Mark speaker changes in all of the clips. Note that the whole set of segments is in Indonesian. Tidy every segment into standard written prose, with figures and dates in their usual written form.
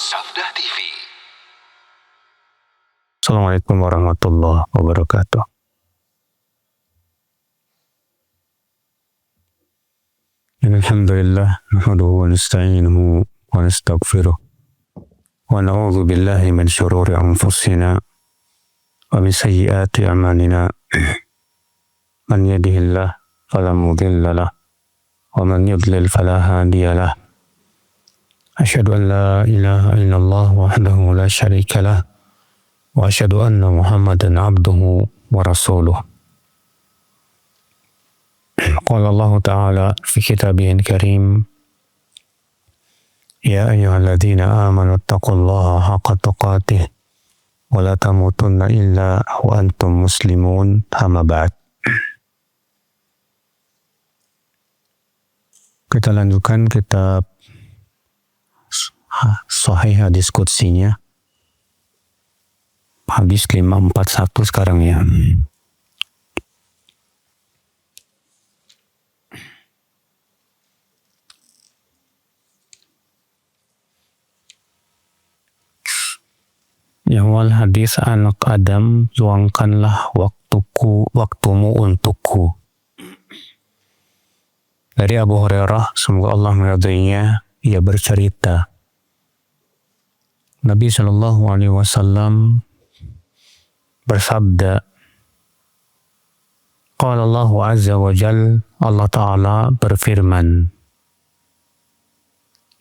Speaker 1: Sabda TV.
Speaker 2: Assalamualaikum warahmatullahi wabarakatuh. Alhamdulillah, nahmaduhu wa nasta'inuhu wa nastaghfiruh. Wa na'udzu billahi min syururi anfusina wa min sayyiati a'malina. Man yahdihillahu fala mudilla lahu wa man yudlil fala hadiya lahu. Asyhadu an la ilaha illallah wahdahu la syarika lahu wa asyhadu anna Muhammadan abduhu wa rasuluh. Qala Allah Ta'ala fi kitabihil karim, ya ayyuhalladzina amanu taqullaha haqqa tuqatih wa la tamutunna illa wa antum muslimun. Amma ba'd. Kita lanjutkan kitab Sahih Hadis Qudsiynya, hadis 541 sekarang ya. Yang awal hadis, anak Adam, luangkanlah waktumu untukku. Dari Abu Hurairah, semoga Allah meridainya, ia bercerita, Nabi Shallallahu Alaihi Wasallam bersabda, Qala Allah Azza wa Jal, Allah Ta'ala berfirman,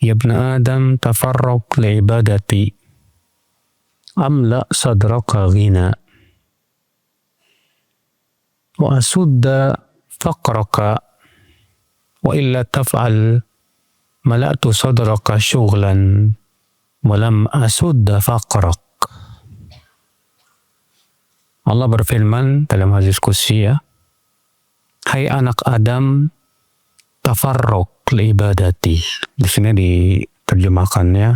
Speaker 2: Ya ibna Adam, tafarraq li ibadati, amla sadraka ghina, wa asudda faqraka, wa illa taf'al mala'tu sadraka syughlan walam asudda faqrak. Allah berfirman dalam hadis qudsi, ya, hai anak Adam, tafarraq li ibadati. Di sini diterjemahkannya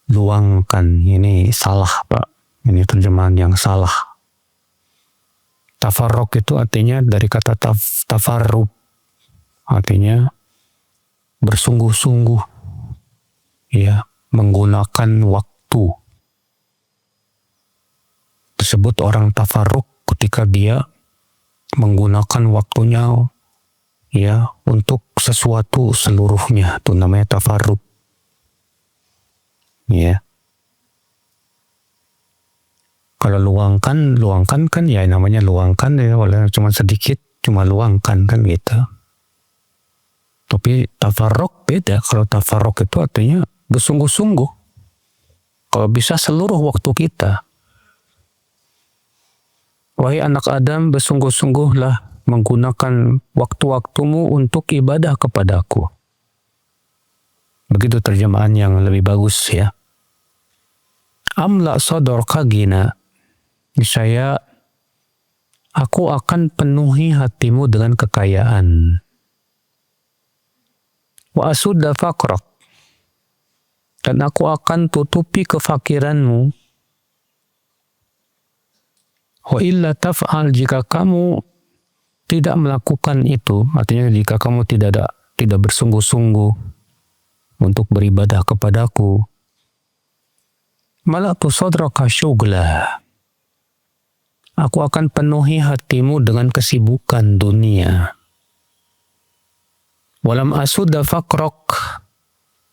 Speaker 2: luangkan. Ini salah, Pak. Ini terjemahan yang salah. Tafarraq itu artinya dari kata tafarrub, artinya bersungguh-sungguh, ya, menggunakan waktu. Disebut orang tafarruk ketika dia menggunakan waktunya, ya, untuk sesuatu seluruhnya. Itu namanya tafarruk. Ya. Kalau luangkan kan ya namanya luangkan ya, walaupun cuma sedikit, cuma luangkan kan gitu. Tapi tafarruk beda. Kalau tafarruk itu artinya bersungguh-sungguh. Kalau bisa seluruh waktu kita. Wahai anak Adam, bersungguh-sungguhlah menggunakan waktu-waktumu untuk ibadah kepadaku. Begitu terjemahan yang lebih bagus, ya. Amla sadorka gina. Niscaya aku akan penuhi hatimu dengan kekayaan. Wa asudda faqrak. Dan aku akan tutupi kefakiranmu. Wa illa taf'al, jika kamu tidak melakukan itu, artinya jika kamu tidak bersungguh-sungguh untuk beribadah kepadaku, mala'tu sadraka syughla, aku akan penuhi hatimu dengan kesibukan dunia. Walam asudda faqrak,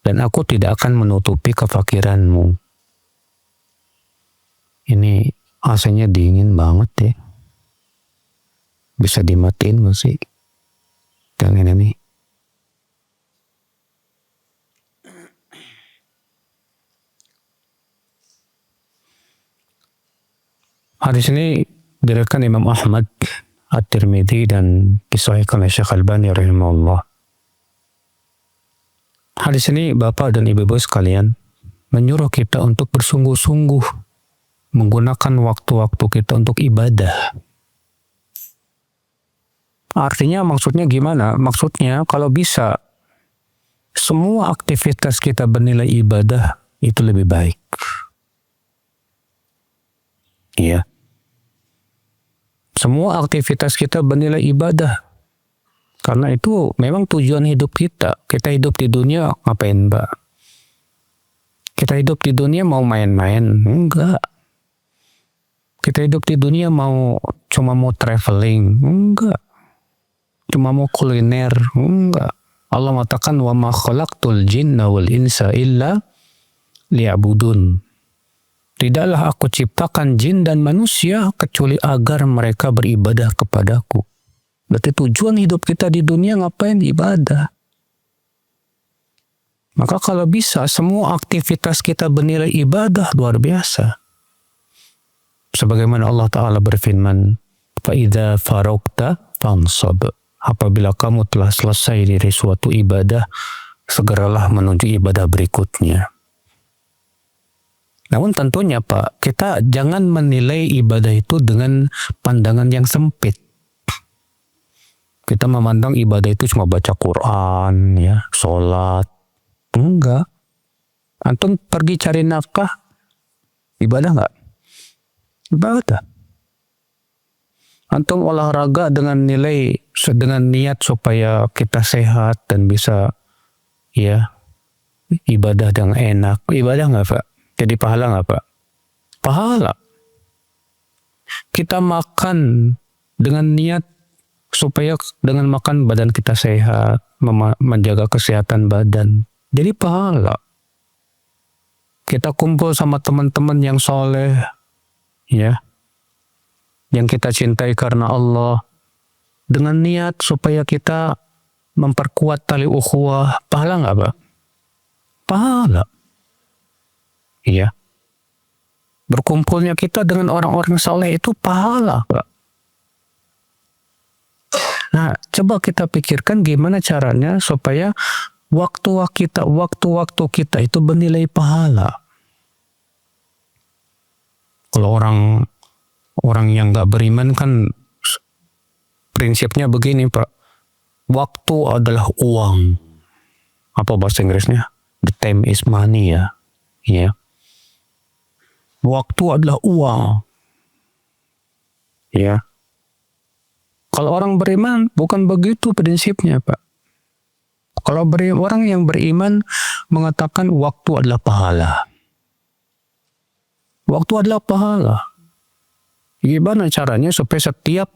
Speaker 2: dan aku tidak akan menutupi kefakiranmu. Ini AC-nya dingin banget ya. Bisa dimatiin gak sih? Yang ini nih. Hadis ini diriwayatkan Imam Ahmad, At-Tirmidzi, dan disahihkan oleh Syekh Albani rahimahullah. Hadis ini Bapak dan Ibu-ibu sekalian menyuruh kita untuk bersungguh-sungguh menggunakan waktu-waktu kita untuk ibadah. Artinya maksudnya gimana? Maksudnya kalau bisa semua aktivitas kita bernilai ibadah itu lebih baik. Iya. Semua aktivitas kita bernilai ibadah. Karena itu memang tujuan hidup kita. Kita hidup di dunia ngapain, Mbak? Kita hidup di dunia mau main-main? Enggak. Kita hidup di dunia cuma mau traveling? Enggak. Cuma mau kuliner? Enggak. Allah mengatakan wa ma khalaqtul jinna wal insa illa liya'budun. Tidaklah aku ciptakan jin dan manusia kecuali agar mereka beribadah kepadaku. Berarti tujuan hidup kita di dunia ngapain? Ibadah. Maka kalau bisa semua aktivitas kita bernilai ibadah luar biasa. Sebagaimana Allah Ta'ala berfirman, فَإِذَا فَرَغْتَ فَانْصَبْ. Apabila kamu telah selesai dari suatu ibadah, segeralah menuju ibadah berikutnya. Namun tentunya Pak, kita jangan menilai ibadah itu dengan pandangan yang sempit. Kita memandang ibadah itu cuma baca Quran, ya, sholat. Enggak. Antum pergi cari nafkah, ibadah enggak? Ibadah. Antum olahraga dengan niat supaya kita sehat dan bisa, ya, ibadah yang enak. Ibadah enggak, Pak? Jadi pahala enggak, Pak? Pahala. Kita makan dengan niat supaya dengan makan badan kita sehat, menjaga kesehatan badan. Jadi pahala. Kita kumpul sama teman-teman yang soleh, ya, yang kita cintai karena Allah, dengan niat supaya kita memperkuat tali ukhuwah. Pahala nggak, Pak? Pahala. Iya. Berkumpulnya kita dengan orang-orang soleh itu pahala, Pak. Nah, coba kita pikirkan gimana caranya supaya waktu-waktu kita itu bernilai pahala. Kalau orang yang nggak beriman kan prinsipnya begini, Pak. Waktu adalah uang. Apa bahasa Inggrisnya? The time is money, ya. Ya. Waktu adalah uang. Ya. Kalau orang beriman bukan begitu prinsipnya, Pak. Kalau orang yang beriman mengatakan waktu adalah pahala. Waktu adalah pahala. Gimana caranya supaya setiap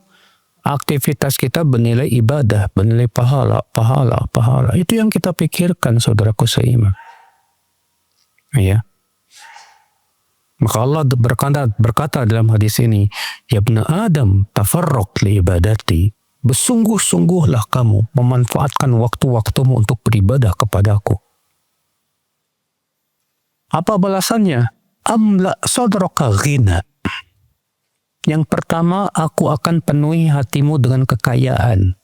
Speaker 2: aktivitas kita bernilai ibadah, bernilai pahala. Itu yang kita pikirkan, saudaraku seiman. Ya. Maka Allah berkata dalam hadis ini, ya ibna Adam, tafarraq li ibadati. Bersungguh-sungguhlah kamu memanfaatkan waktu-waktumu untuk beribadah kepadaku. Apa balasannya? Amla sadraka ghina. Yang pertama, aku akan penuhi hatimu dengan kekayaan.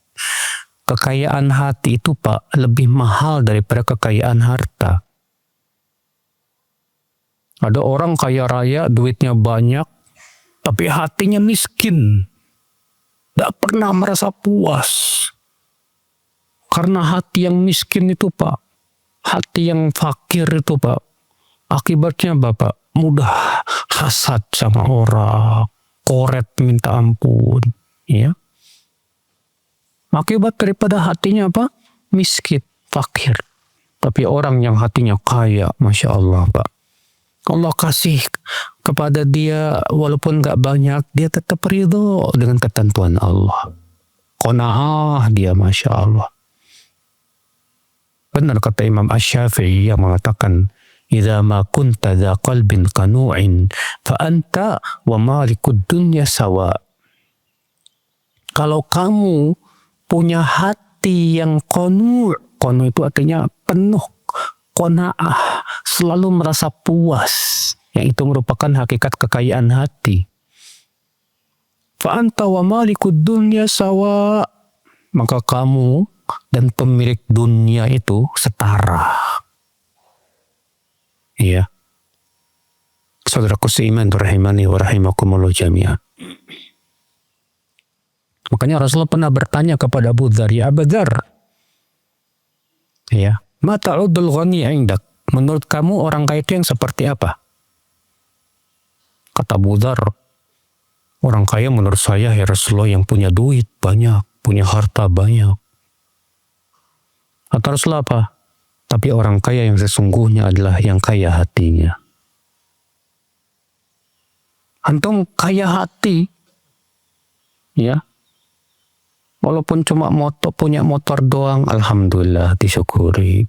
Speaker 2: Kekayaan hati itu, Pak, lebih mahal daripada kekayaan harta. Ada orang kaya raya, duitnya banyak, tapi hatinya miskin. Tidak pernah merasa puas. Karena hati yang miskin itu, Pak, hati yang fakir itu, Pak, akibatnya Bapak mudah hasad sama orang, koret minta ampun, ya. Akibat daripada hatinya apa? Miskin, fakir. Tapi orang yang hatinya kaya, Masya Allah, Pak, Allah kasih kepada dia walaupun gak banyak, dia tetap ridho dengan ketentuan Allah. Qanaah dia, Masya Allah. Benar kata Imam Asy-Syafi'i yang mengatakan, idza ma kunta dza qalbin qanu'in fa anta wa malikud dunya sawa. Kalau kamu punya hati yang qanu', qanu' itu artinya penuh, qanaah, selalu merasa puas, yang itu merupakan hakikat kekayaan hati. Fa anta wa malikud dunya sawa, maka kamu dan pemilik dunia itu setara. Iya. Saudaraku seiman rahimani wa rahimakumullah jami'an. Makanya Rasulullah pernah bertanya kepada Abu Dzar, ya Abu Dzar, ya, ma ta'udul ghani 'indak? Menurut kamu orang kaya itu yang seperti apa? Kata Abu Dzar, orang kaya menurut saya ya Rasulullah yang punya duit banyak, punya harta banyak. Kata Rasulullah apa? Tapi orang kaya yang sesungguhnya adalah yang kaya hatinya. Antum kaya hati, ya. Walaupun cuma punya motor doang, alhamdulillah disyukuri.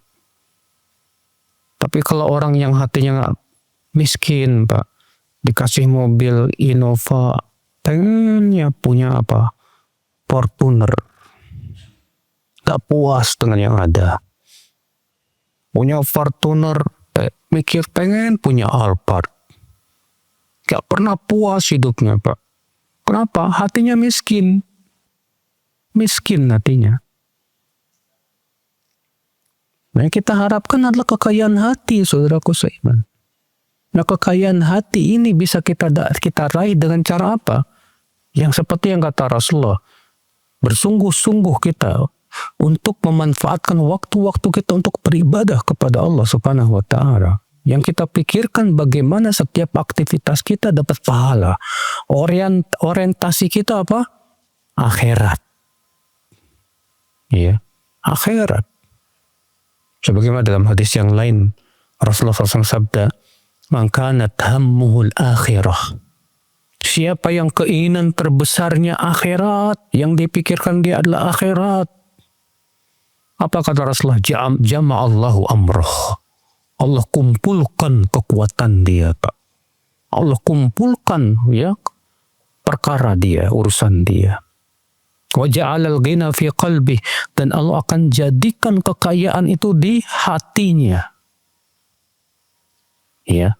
Speaker 2: Tapi kalau orang yang hatinya miskin, Pak, dikasih mobil Innova, pengennya punya apa? Fortuner. Gak puas dengan yang ada. Punya Fortuner, mikir pengen punya Alphard. Gak pernah puas hidupnya, Pak. Kenapa? Hatinya miskin. Miskin hatinya. Nah, yang kita harapkan adalah kekayaan hati, saudaraku seiman. Nah, kekayaan hati ini bisa kita raih dengan cara apa? Yang seperti yang kata Rasulullah, bersungguh-sungguh kita untuk memanfaatkan waktu-waktu kita untuk beribadah kepada Allah Subhanahu wa Ta'ala. Yang kita pikirkan bagaimana setiap aktivitas kita dapat pahala. Orientasi kita apa? Akhirat. Ya, akhirat. Sebagaimana dalam hadis yang lain, Rasulullah SAW sabda, "Man kanat hammuhul akhirah." Siapa yang keinginan terbesarnya akhirat, yang dipikirkan dia adalah akhirat. Apa kata Rasulullah? Jama'allahu amrah. Allah kumpulkan kekuatan dia, Pak. Allah kumpulkan ya perkara dia, urusan dia. Wa ja'alal ghina fi qalbi, dan Allah akan jadikan kekayaan itu di hatinya. Ya.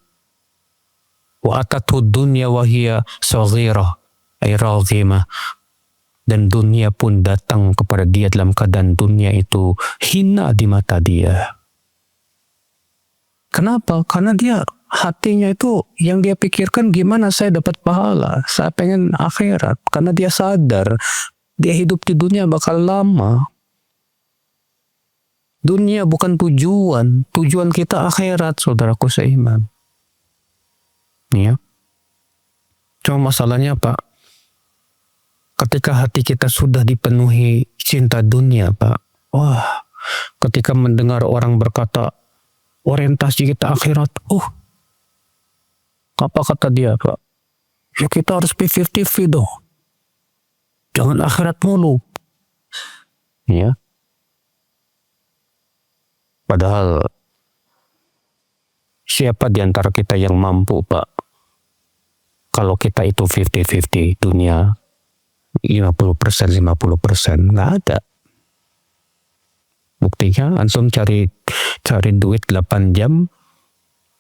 Speaker 2: Wa atathu dunya wa hiya saghirah ay raghimah, dan dunia pun datang kepada dia dalam keadaan dunia itu hina di mata dia. Kenapa? Karena dia hatinya itu yang dia pikirkan gimana saya dapat pahala, saya pengen akhirat. Karena dia sadar dia hidup di dunia bakal lama. Dunia bukan tujuan, tujuan kita akhirat, saudaraku seiman. Ya. Cuma masalahnya Pak, ketika hati kita sudah dipenuhi cinta dunia, Pak, wah, ketika mendengar orang berkata orientasi kita akhirat, apa kata dia, Pak? Ya kita harus 50-50 dong. Jangan akhirat mulu. Ya. Padahal siapa di antara kita yang mampu, Pak? Kalau kita itu 50-50 dunia, 50%, 50%, nggak ada. Buktinya antum cari duit 8 jam,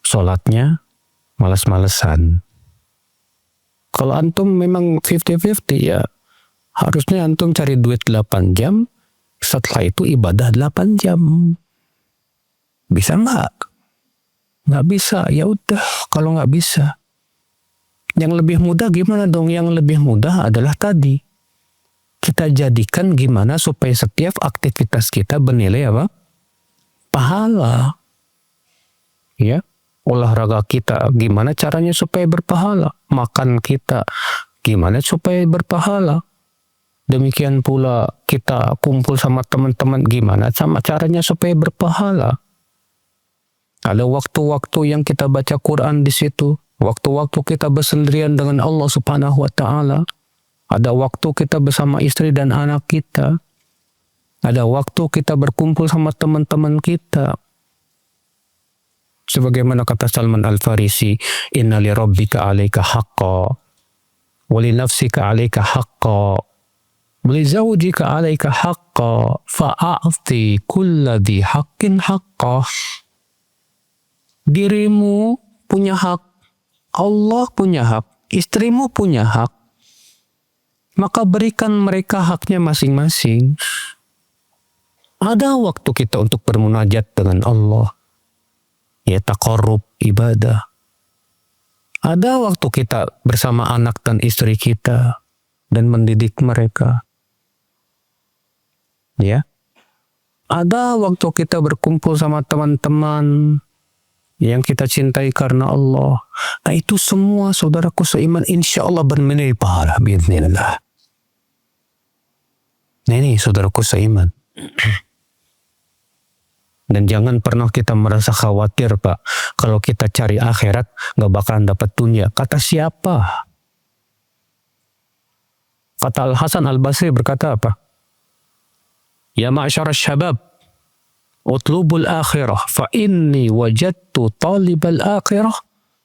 Speaker 2: sholatnya malas-malesan. Kalau antum memang 50-50 ya harusnya antum cari duit 8 jam, setelah itu ibadah 8 jam. Bisa nggak? Nggak bisa, ya udah. Kalau nggak bisa, yang lebih mudah gimana dong? Yang lebih mudah adalah tadi, kita jadikan gimana supaya setiap aktivitas kita bernilai apa? Pahala. Ya, olahraga kita gimana caranya supaya berpahala? Makan kita gimana supaya berpahala? Demikian pula kita kumpul sama teman-teman gimana sama caranya supaya berpahala? Ada waktu-waktu yang kita baca Quran di situ, waktu-waktu kita bersendirian dengan Allah Subhanahu wa Ta'ala. Ada waktu kita bersama istri dan anak kita. Ada waktu kita berkumpul sama teman-teman kita. Sebagaimana kata Salman Al-Farisi, "Inna li rabbika 'alaika haqqan, wa li nafsika 'alaika haqqan, wa li zawjika 'alaika haqqan, fa'ati kulla dhi haqqin haqqah." Dirimu punya hak, Allah punya hak, istrimu punya hak. Maka berikan mereka haknya masing-masing. Ada waktu kita untuk bermunajat dengan Allah. Ya, taqarrub, ibadah. Ada waktu kita bersama anak dan istri kita dan mendidik mereka. Ya. Ada waktu kita berkumpul sama teman-teman yang kita cintai karena Allah. Nah, itu semua saudaraku seiman insya Allah bernilai pahala biidznillah. Nah, ini saudaraku seiman. Dan jangan pernah kita merasa khawatir, Pak. Kalau kita cari akhirat, nggak bakalan dapat dunia. Kata siapa? Kata Al-Hasan Al-Basri berkata apa? Ya ma'asyara syabab, utlubul akhirah, fa inni wajadtu talibal akhirah,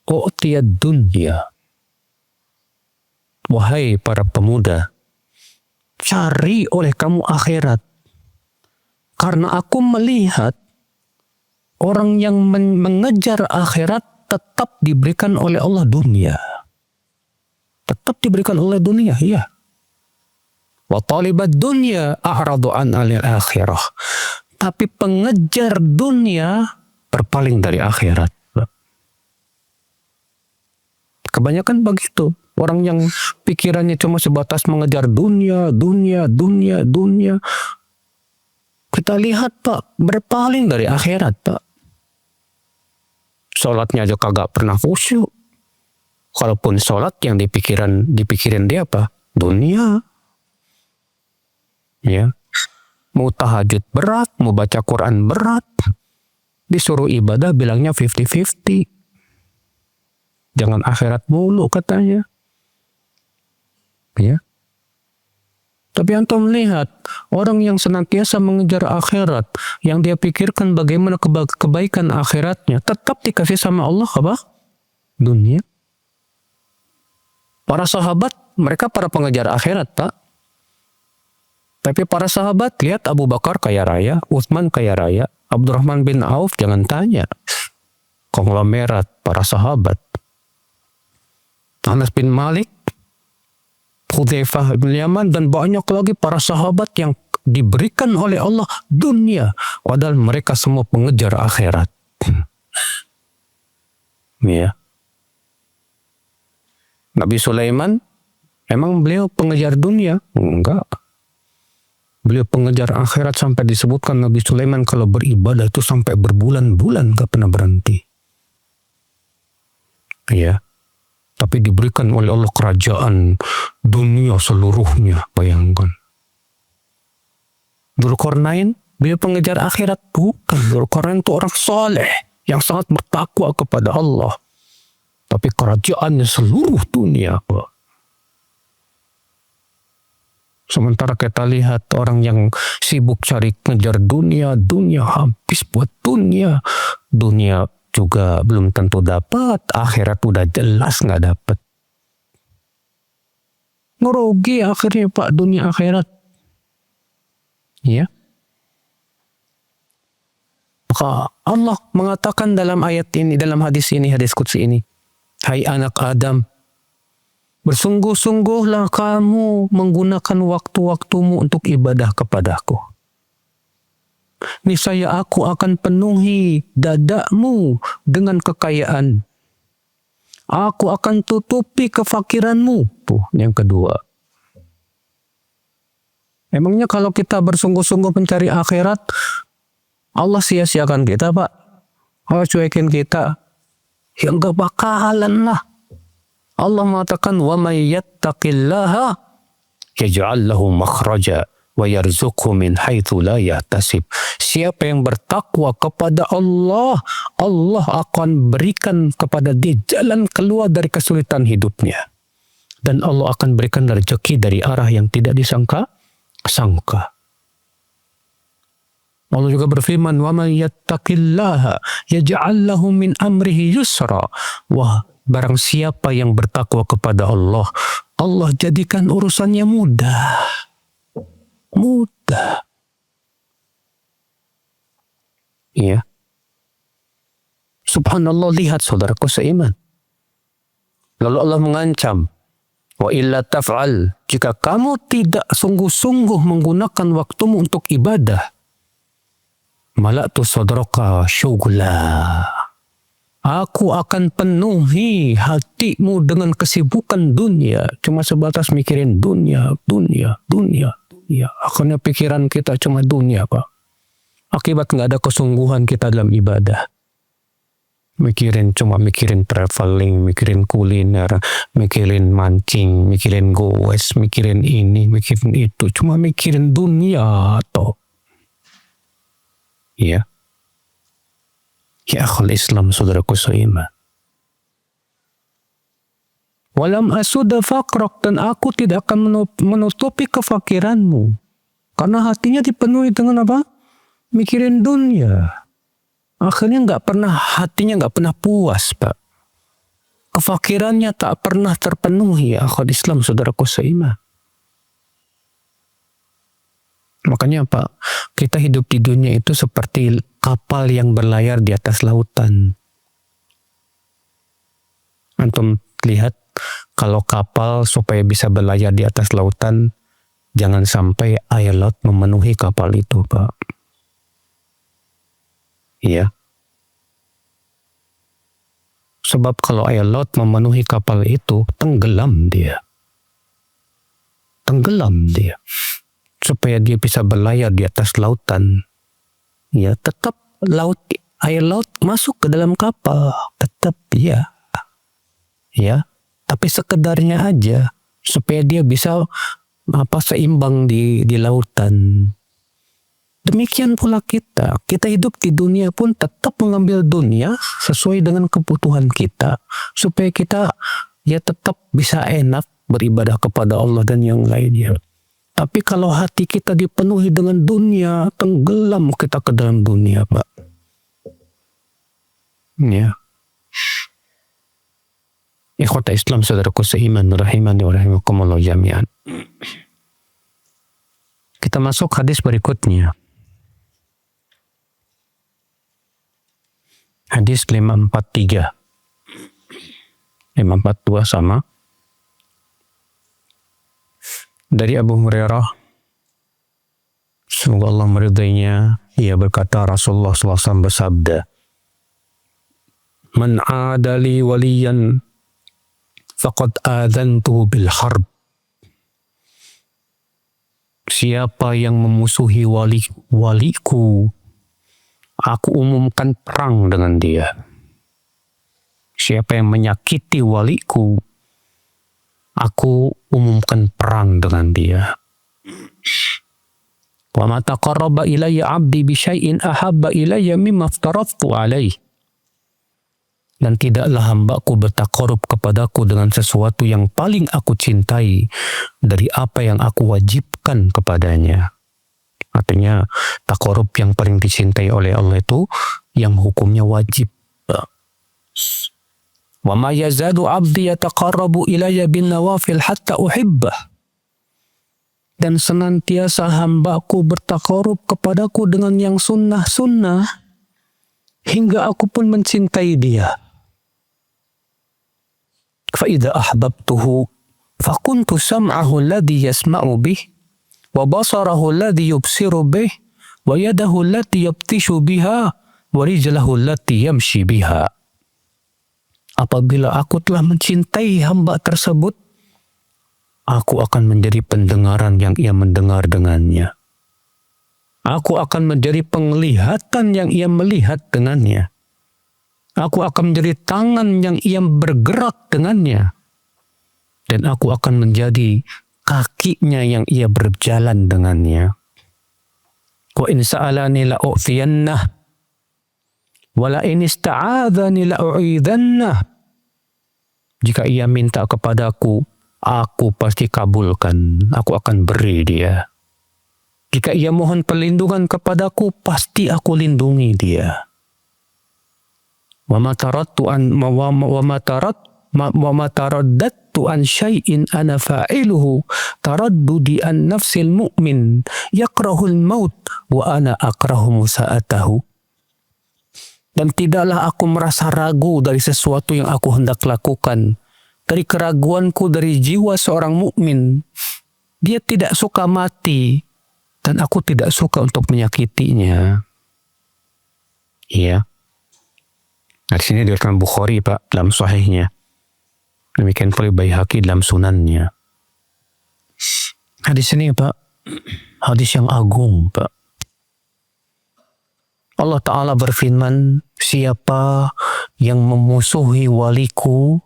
Speaker 2: u'tiyad dunya. Wahai para pemuda, cari oleh kamu akhirat. Karena aku melihat orang yang mengejar akhirat tetap diberikan oleh Allah dunia. Tetap diberikan oleh dunia, iya. Wa talibad dunya a'radu an alil akhirah. Tapi pengejar dunia berpaling dari akhirat. Kebanyakan begitu. Orang yang pikirannya cuma sebatas mengejar dunia. Kita lihat, Pak, berpaling dari akhirat, Pak. Sholatnya aja kagak pernah khusyuk. Kalaupun sholat yang dipikirin dia apa? Dunia. Ya. Mau tahajud berat, mau baca Quran berat. Disuruh ibadah bilangnya 50-50. Jangan akhirat mulu katanya. Ya. Tapi antum lihat orang yang senantiasa mengejar akhirat, yang dia pikirkan bagaimana kebaikan akhiratnya, tetap dikasih sama Allah apa? Dunia. Para sahabat, mereka para pengejar akhirat, Pak. Tapi para sahabat, lihat Abu Bakar kaya raya, Utsman kaya raya, Abdurrahman bin Auf jangan tanya. Konglomerat para sahabat. Anas bin Malik, Hudzaifah bin Yaman, dan banyak lagi para sahabat yang diberikan oleh Allah dunia. Padahal mereka semua pengejar akhirat. Ya. Nabi Sulaiman, emang beliau pengejar dunia? Enggak. Beliau pengejar akhirat sampai disebutkan Nabi Sulaiman kalau beribadah itu sampai berbulan-bulan gak pernah berhenti. Ya. Tapi diberikan oleh Allah kerajaan dunia seluruhnya, bayangkan. Dzulqarnain, beliau pengejar akhirat? Bukan. Dzulqarnain itu orang soleh yang sangat bertakwa kepada Allah. Tapi kerajaannya seluruh dunia, Pak. Sementara kita lihat orang yang sibuk cari ngejar dunia habis buat dunia juga belum tentu dapat, akhirat udah jelas nggak dapat. Ngerugi akhirnya, Pak, dunia akhirat. Ya. Maka Allah mengatakan dalam ayat ini, dalam hadis qudsi ini, hai anak Adam, bersungguh-sungguhlah kamu menggunakan waktu-waktumu untuk ibadah kepadaku. Niscaya aku akan penuhi dadamu dengan kekayaan. Aku akan tutupi kefakiranmu. Tuh, yang kedua. Emangnya kalau kita bersungguh-sungguh mencari akhirat, Allah sia-siakan kita, Pak? Allah cuekin kita? Ya enggak bakalan lah. Allah mengatakan, wa may yattaqillaha yaj'al lahu makhraja wa yarzuqhu min haitsu la yahtasib. Siapa yang bertakwa kepada Allah, Allah akan berikan kepada dia jalan keluar dari kesulitan hidupnya. Dan Allah akan berikan rezeki dari arah yang tidak disangka. Allah juga berfirman, wa may yattaqillaha yaj'al lahu min amrihi yusra. Wah, barang siapa yang bertakwa kepada Allah, Allah jadikan urusannya mudah. Mudah. Iya. Subhanallah, lihat saudaraku seiman. Lalu Allah mengancam, wa illa taf'al, jika kamu tidak sungguh-sungguh menggunakan waktumu untuk ibadah, mala'tu sadraka syughla, aku akan penuhi hatimu dengan kesibukan dunia. Cuma sebatas mikirin dunia. Akhirnya pikiran kita cuma dunia, Pak. Akibat nggak ada kesungguhan kita dalam ibadah. Mikirin traveling, mikirin kuliner, mikirin mancing, mikirin goes, mikirin ini, mikirin itu. Cuma mikirin dunia, toh. Iya. Ya akhul Islam, saudaraku seiman. Walam asuda faqrak, dan aku tidak akan menutupi kefakiranmu. Karena hatinya dipenuhi dengan apa? Mikirin dunia. Akhirnya hatinya nggak pernah puas, Pak. Kefakirannya tak pernah terpenuhi, ya akhul Islam, saudaraku seiman. Makanya Pak, kita hidup di dunia itu seperti kapal yang berlayar di atas lautan. Antum lihat, kalau kapal supaya bisa berlayar di atas lautan, jangan sampai air laut memenuhi kapal itu, Pak. Iya. Sebab kalau air laut memenuhi kapal itu, tenggelam dia. Supaya dia bisa berlayar di atas lautan, ya tetap air laut masuk ke dalam kapal, tetap ya, tapi sekedarnya aja supaya dia bisa seimbang di lautan. Demikian pula kita hidup di dunia pun tetap mengambil dunia sesuai dengan kebutuhan kita, supaya kita ya tetap bisa enak beribadah kepada Allah dan yang lainnya. Tapi kalau hati kita dipenuhi dengan dunia, tenggelam kita ke dalam dunia, Pak. Ya. Ikhwata Islam, saudaraku seiman, rahimani wa rahimakumullah jami'an. Kita masuk hadis berikutnya. Hadis 543. 542 sama. Dari Abu Hurairah, semoga Allah meridainya, ia berkata, Rasulullah SAW bersabda, Man adali waliyan faqad adhantuhu bil harb. Siapa yang memusuhi waliku, aku umumkan perang dengan dia. Siapa yang menyakiti waliku, aku umumkan perang dengan dia. Wa ma taqarraba ilayya 'abdi bi syai'in ahabba ilayya mimma aftaradtu alaihi. Dan tidaklah hambaku bertakarub kepadaku dengan sesuatu yang paling aku cintai dari apa yang aku wajibkan kepadanya. Artinya takarub yang paling dicintai oleh Allah itu yang hukumnya wajib. Wa ma yazadu 'abdi yataqarrabu ilayya bin nawafil hatta uhibbah. Dan senantiasa hambaku bertakarub kepadaku dengan yang sunnah-sunnah hingga aku pun mencintai dia. Fa idza ahbabtuhu fakuntu sam'ahu alladhi yasma'u bih wa basarahu alladhi yubsiru bih wa yadahu allati yabtishu biha wa rijlahu allati yamshi biha. Apabila aku telah mencintai hamba tersebut, aku akan menjadi pendengaran yang ia mendengar dengannya. Aku akan menjadi penglihatan yang ia melihat dengannya. Aku akan menjadi tangan yang ia bergerak dengannya. Dan aku akan menjadi kakinya yang ia berjalan dengannya. Wa in sa'alani la'u'tiyannah. Wala in ista'adhani la'u'idhannah. Jika ia minta kepadaku, aku pasti kabulkan. Aku akan beri dia. Jika ia mohon perlindungan kepadaku, pasti aku lindungi dia. Wa ma taraddattu an syai'in ana fa'iluhu taraddudi an nafsil mu'min yakrahul maut wa ana akrahu musa'atahu. Dan tidaklah aku merasa ragu dari sesuatu yang aku hendak lakukan. Dari keraguanku dari jiwa seorang mukmin. Dia tidak suka mati. Dan aku tidak suka untuk menyakitinya. Iya. Nah, di sini diriwayatkan Bukhari, Pak, dalam sahihnya. Demikian pula Baihaqi dalam sunannya. Hadis ini, Pak, hadis yang agung, Pak. Allah Ta'ala berfirman, siapa yang memusuhi waliku,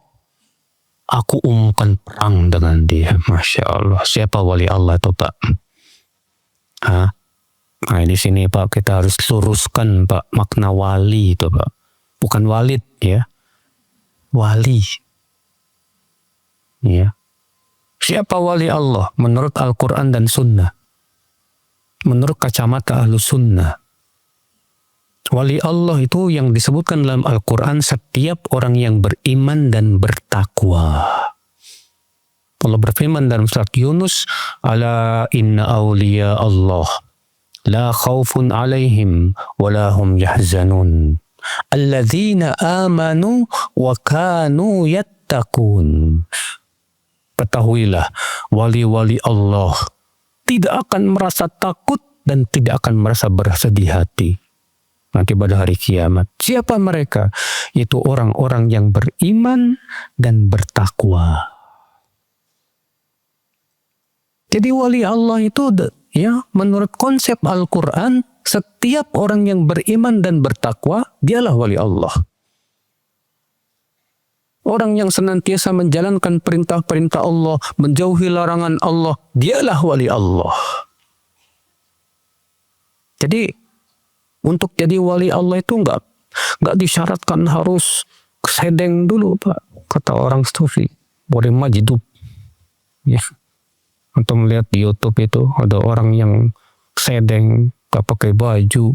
Speaker 2: aku umumkan perang dengan dia. Masya Allah. Siapa wali Allah itu, Pak? Nah, di sini, Pak, kita harus luruskan, Pak, makna wali itu, Pak. bukan walid ya, wali. Ya. Siapa wali Allah menurut Al-Quran dan Sunnah? Menurut kacamata Ahlus Sunnah, wali Allah itu yang disebutkan dalam Al-Quran setiap orang yang beriman dan bertakwa. Allah berfirman dalam surat Yunus, ala inna awliya Allah la khawfun alaihim wa la hum yahzanun alladzina amanu wa kanu yattaqun. Ketahuilah, wali-wali Allah tidak akan merasa takut dan tidak akan merasa bersedih hati nanti pada hari kiamat. Siapa mereka? Itu orang-orang yang beriman dan bertakwa. Jadi wali Allah itu ya, menurut konsep Al-Quran, setiap orang yang beriman dan bertakwa, dialah wali Allah. Orang yang senantiasa menjalankan perintah-perintah Allah, menjauhi larangan Allah, dialah wali Allah. Jadi, untuk jadi wali Allah itu enggak disyaratkan harus kesedeng dulu, Pak. Kata orang sufi, boleh majidub. Ya. Atau melihat di YouTube itu ada orang yang sedeng, gak pakai baju.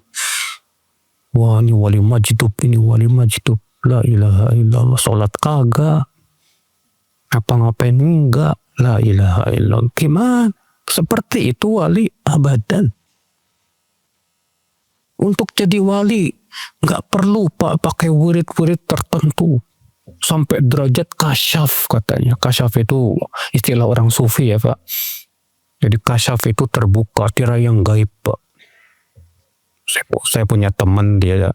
Speaker 2: Wah, ini wali majdub, ini wali majdub. La ilaha illallah. Sholat kagak. Apa-ngapain enggak. La ilaha illallah. Gimana? Seperti itu wali abadan. Untuk jadi wali, gak perlu Pak pakai wirid-wirid tertentu. Sampai derajat kasyaf katanya. Kasyaf itu istilah orang sufi ya Pak. Jadi kasyaf itu terbuka, tirai yang gaib Pak. Saya punya teman, dia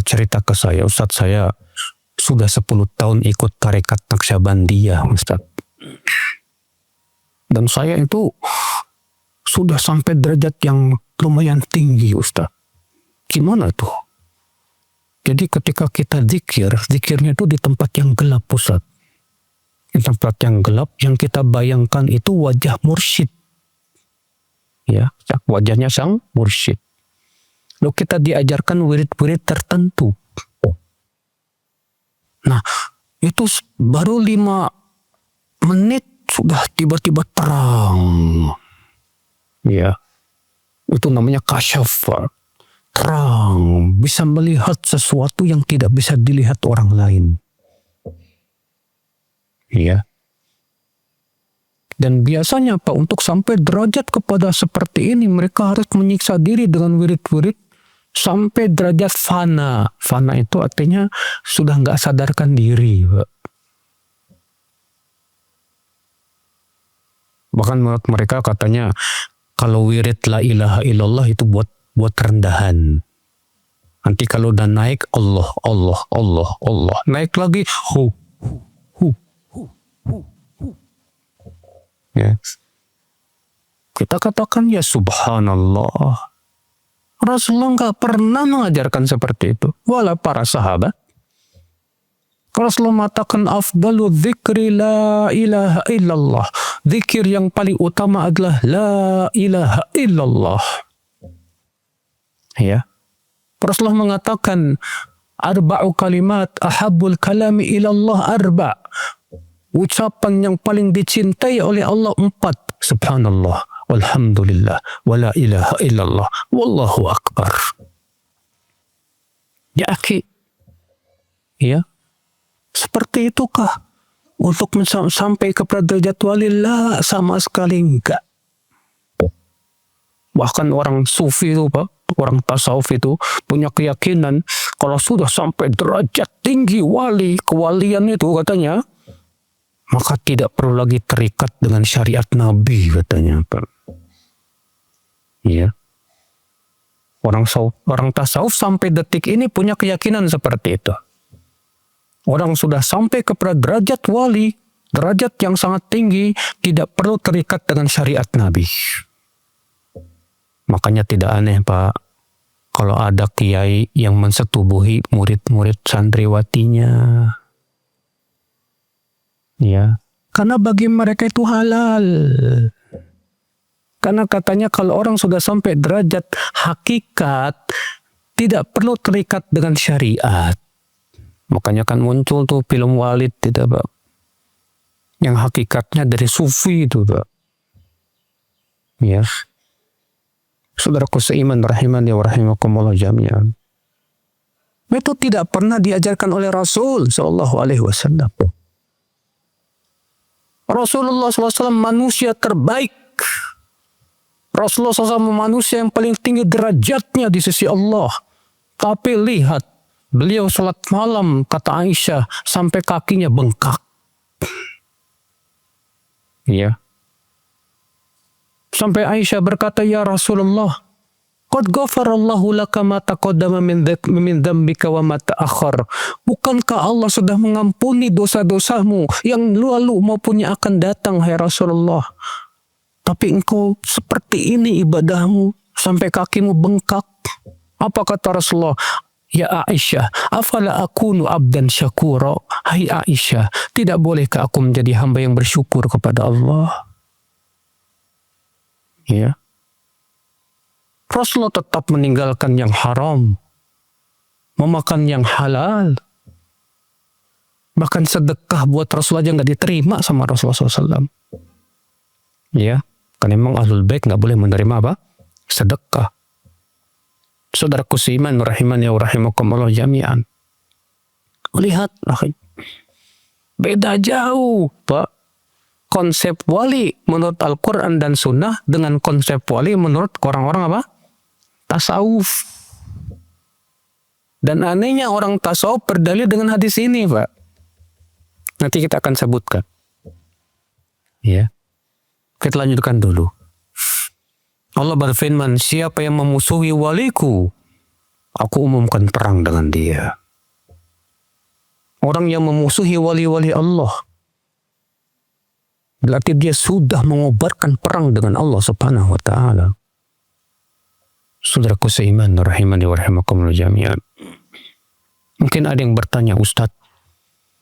Speaker 2: cerita ke saya, Ustadz, saya sudah 10 tahun ikut tarekat Naqsyabandiyah Ustadz. Dan saya itu sudah sampai derajat yang lumayan tinggi Ustadz. Gimana tuh? Jadi ketika kita zikirnya itu di tempat yang gelap Ustadz. Di tempat yang gelap, yang kita bayangkan itu wajah mursyid. Ya, wajahnya sang mursyid. Lalu kita diajarkan wirid-wirid tertentu. Nah, itu baru 5 menit sudah tiba-tiba terang. Ya, itu namanya kasyaf. Terang, bisa melihat sesuatu yang tidak bisa dilihat orang lain. Ya. Dan biasanya Pak, untuk sampai derajat kepada seperti ini, mereka harus menyiksa diri dengan wirid-wirid sampai derajat fana. Fana itu artinya sudah nggak sadarkan diri, Pak. Bahkan menurut mereka katanya, kalau wirid la ilaha illallah itu buat rendahan. Nanti kalau udah naik, Allah, Allah, Allah, Allah. Naik lagi, hu. Ya. Kita katakan ya subhanallah. Rasulullah nggak pernah mengajarkan seperti itu. Wala para sahabat. Rasulullah mengatakan afdalu dzikri la ilaha illallah. Zikir yang paling utama adalah la ilaha illallah. Ya. Rasulullah mengatakan arba'u kalimat ahabbul kalami ilallah arba'. Ucapan yang paling dicintai oleh Allah 4. Subhanallah, walhamdulillah, wala ilaha illallah, wallahu akbar. Ya akhi, ya, seperti itukah untuk sampai kepada derajat walillah? Sama sekali enggak. Bahkan orang sufi itu Pak, orang tasawuf itu punya keyakinan kalau sudah sampai derajat tinggi wali, kewalian itu katanya, maka tidak perlu lagi terikat dengan syariat Nabi katanya Pak. Ya. Orang tasawuf sampai detik ini punya keyakinan seperti itu. Orang sudah sampai kepada derajat wali, derajat yang sangat tinggi, tidak perlu terikat dengan syariat Nabi. Makanya tidak aneh Pak, kalau ada kiai yang mensetubuhi murid-murid santriwatinya. Ya, karena bagi mereka itu halal. Karena katanya kalau orang sudah sampai derajat hakikat, tidak perlu terikat dengan syariat. Makanya kan muncul tuh film Walid tidak Pak, yang hakikatnya dari sufi itu Pak. Ya, saudaraku seiman rahimani wa rahimakumullah jami'an. Itu tidak pernah diajarkan oleh Rasul Sallallahu Alaihi Wasallam. Rasulullah SAW manusia terbaik. Rasulullah SAW manusia yang paling tinggi derajatnya di sisi Allah. Tapi lihat, beliau salat malam, kata Aisyah, sampai kakinya bengkak. Ya. Sampai Aisyah berkata, ya Rasulullah, qad ghafarallahu laka ma taqaddama min dzambika wa ma ta'akhkhar. Bukankah Allah sudah mengampuni dosa-dosamu yang lalu maupun yang akan datang, hai Rasulullah? Tapi engkau seperti ini ibadahmu sampai kakimu bengkak. Apa kata Rasulullah? Ya Aisyah, afala akunu abdan syakura? Hai Aisyah, tidak bolehkah aku menjadi hamba yang bersyukur kepada Allah? Ya. Rasulullah tetap meninggalkan yang haram, memakan yang halal. Bahkan sedekah buat Rasul aja nggak diterima sama Rasulullah SAW. Ya, kan memang ahlul bait nggak boleh menerima apa? Sedekah. Saudaraku seiman rahimani wa rahimakumullah jami'an. Lihat, beda jauh, Pak. Konsep wali menurut Al-Quran dan Sunnah dengan konsep wali menurut orang-orang apa? Tasawuf. Dan anehnya orang tasawuf berdalil dengan hadis ini, Pak. Nanti kita akan sebutkan. Ya. Kita lanjutkan dulu. Allah berfirman, siapa yang memusuhi waliku, aku umumkan perang dengan dia. Orang yang memusuhi wali-wali Allah, berarti dia sudah mengobarkan perang dengan Allah Subhanahu wa Ta'ala. Saudaraku seiman rahimani wa rahimakumullah jami'an. Mungkin ada yang bertanya, Ustadz,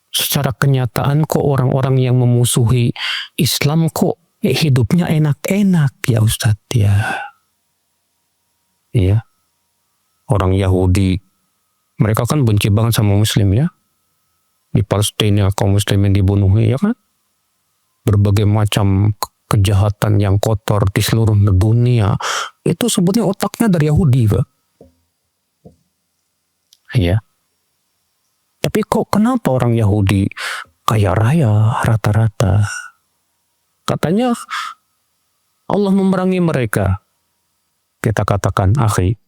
Speaker 2: secara kenyataan kok orang-orang yang memusuhi Islam kok hidupnya enak-enak ya Ustadz ya? Iya. Orang Yahudi, mereka kan benci banget sama Muslim ya. Di Palestina kaum Muslimin dibunuh ya kan? Berbagai macam kejahatan yang kotor di seluruh dunia itu sebetulnya otaknya dari Yahudi, Pak. Ya. Tapi kok kenapa orang Yahudi kaya raya rata-rata? Katanya Allah memerangi mereka. Kita katakan, akhi,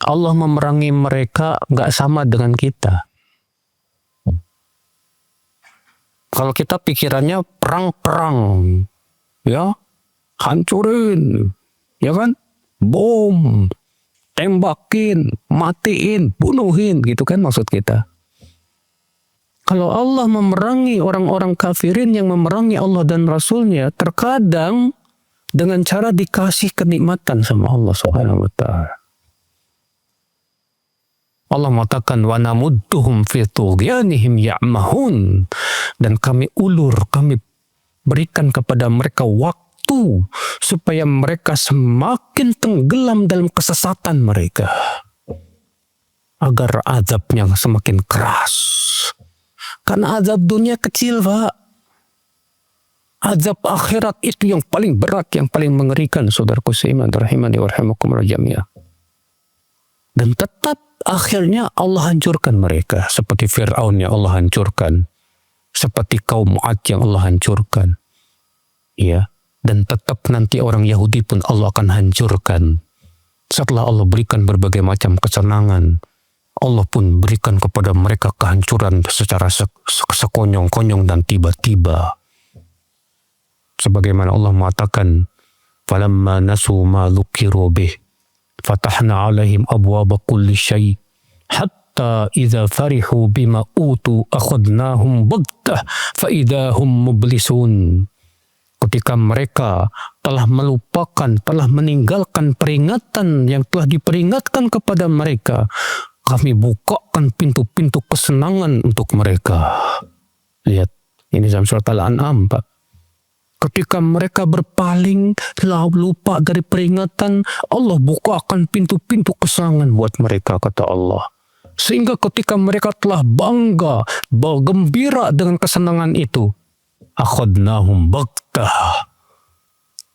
Speaker 2: Allah memerangi mereka nggak sama dengan kita. Kalau kita pikirannya perang-perang, ya, hancurin, ya kan, bom, tembakin, matiin, bunuhin, gitu kan maksud kita. Kalau Allah memerangi orang-orang kafirin yang memerangi Allah dan Rasulnya, terkadang dengan cara dikasih kenikmatan sama Allah Subhanahu wa Ta'ala. Allah mengatakan wa namudduhum fi tughyanihim ya'mahun, dan kami ulur, kami berikan kepada mereka waktu supaya mereka semakin tenggelam dalam kesesatan mereka agar azabnya semakin keras. Karena azab dunia kecil, Pak. Azab akhirat itu yang paling berat, yang paling mengerikan, saudaraku seiman rahimani wa rahimakumullah jami'ah. Dan tetap akhirnya Allah hancurkan mereka. Seperti Fir'aun yang Allah hancurkan. Seperti kaum Ad yang Allah hancurkan. Ya. Dan tetap nanti orang Yahudi pun Allah akan hancurkan. Setelah Allah berikan berbagai macam kesenangan, Allah pun berikan kepada mereka kehancuran secara sekonyong-konyong dan tiba-tiba. Sebagaimana Allah mengatakan, "Falamma nasu ma dzukiru bih, fatahna 'alaihim abwaaba kulli syai' hatta idza farihu bima utu akhadnahum baghtah fa idza hum mublisun." Ketika mereka telah melupakan, telah meninggalkan peringatan yang telah diperingatkan kepada mereka, kami bukakan pintu-pintu kesenangan untuk mereka. Lihat, ini dalam surat Al-An'am, Pak. Ketika mereka berpaling, lupa dari peringatan, Allah bukakan pintu-pintu kesenangan buat mereka, kata Allah. Sehingga ketika mereka telah bangga, gembira dengan kesenangan itu, akhadnahum baghtah.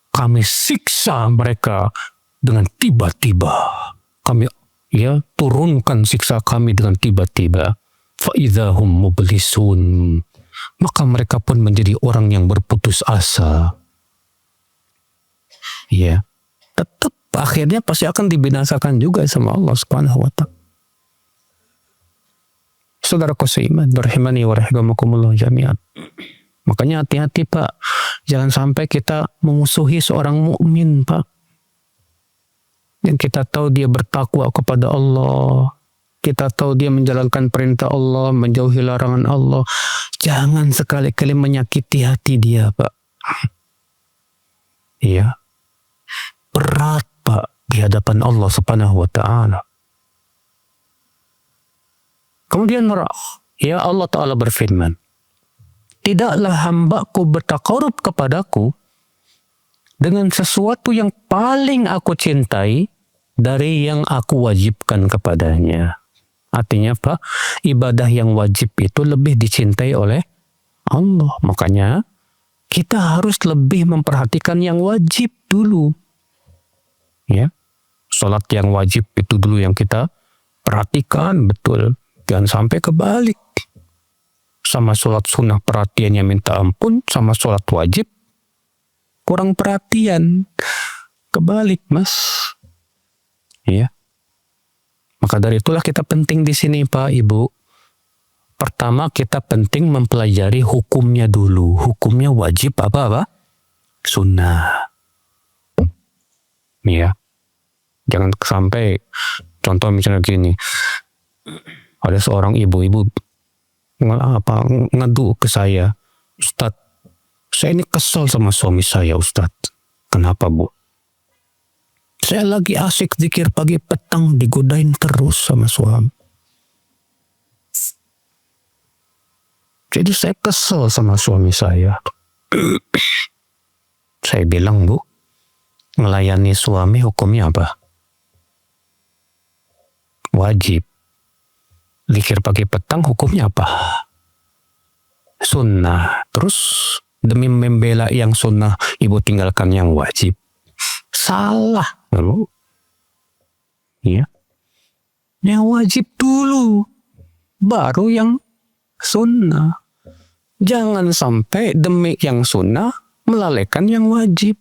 Speaker 2: Kami siksa mereka dengan tiba-tiba. Kami turunkan siksa kami dengan tiba-tiba. Fa'idhahum mublisun. Maka mereka pun menjadi orang yang berputus asa. Ya, tetap akhirnya pasti akan dibinasakan juga sama Allah Subhanahu wa Ta'ala. Saudaraku seiman, rahimani wa rahimakumullah jami'an. Makanya hati-hati Pak, jangan sampai kita memusuhi seorang mukmin Pak. Yang kita tahu dia bertakwa kepada Allah, kita tahu dia menjalankan perintah Allah, menjauhi larangan Allah. Jangan sekali-kali menyakiti hati dia, Pak. Iya. Berat, Pak, di hadapan Allah Subhanahu wa Ta'ala. Kemudian Allah Ta'ala berfirman, tidaklah hambaku bertakarub kepadaku dengan sesuatu yang paling aku cintai dari yang aku wajibkan kepadanya. Artinya Pak, ibadah yang wajib itu lebih dicintai oleh Allah. Makanya kita harus lebih memperhatikan yang wajib dulu. Ya, sholat yang wajib itu dulu yang kita perhatikan betul. Jangan sampai kebalik. Sama sholat sunnah perhatiannya minta ampun, sama sholat wajib kurang perhatian. Kebalik, Mas. Ya. Maka dari itulah kita penting di sini, Pak, Ibu. Pertama, kita penting mempelajari hukumnya dulu. Hukumnya wajib apa? Sunnah. Ya. Jangan sampai, contoh misalnya gini, ada seorang ibu-ibu ngadu ke saya, Ustadz, saya ini kesel sama suami saya, Ustadz. Kenapa, Bu? Saya lagi asik zikir pagi petang, digodain terus sama suami. Jadi saya kesel sama suami saya. Saya bilang, Bu, melayani suami hukumnya apa? Wajib. Zikir pagi petang hukumnya apa? Sunnah. Terus demi membela yang sunnah, ibu tinggalkan yang wajib. Salah. Lalu, ya, yang wajib dulu, baru yang sunnah. Jangan sampai demi yang sunnah melalaikan yang wajib.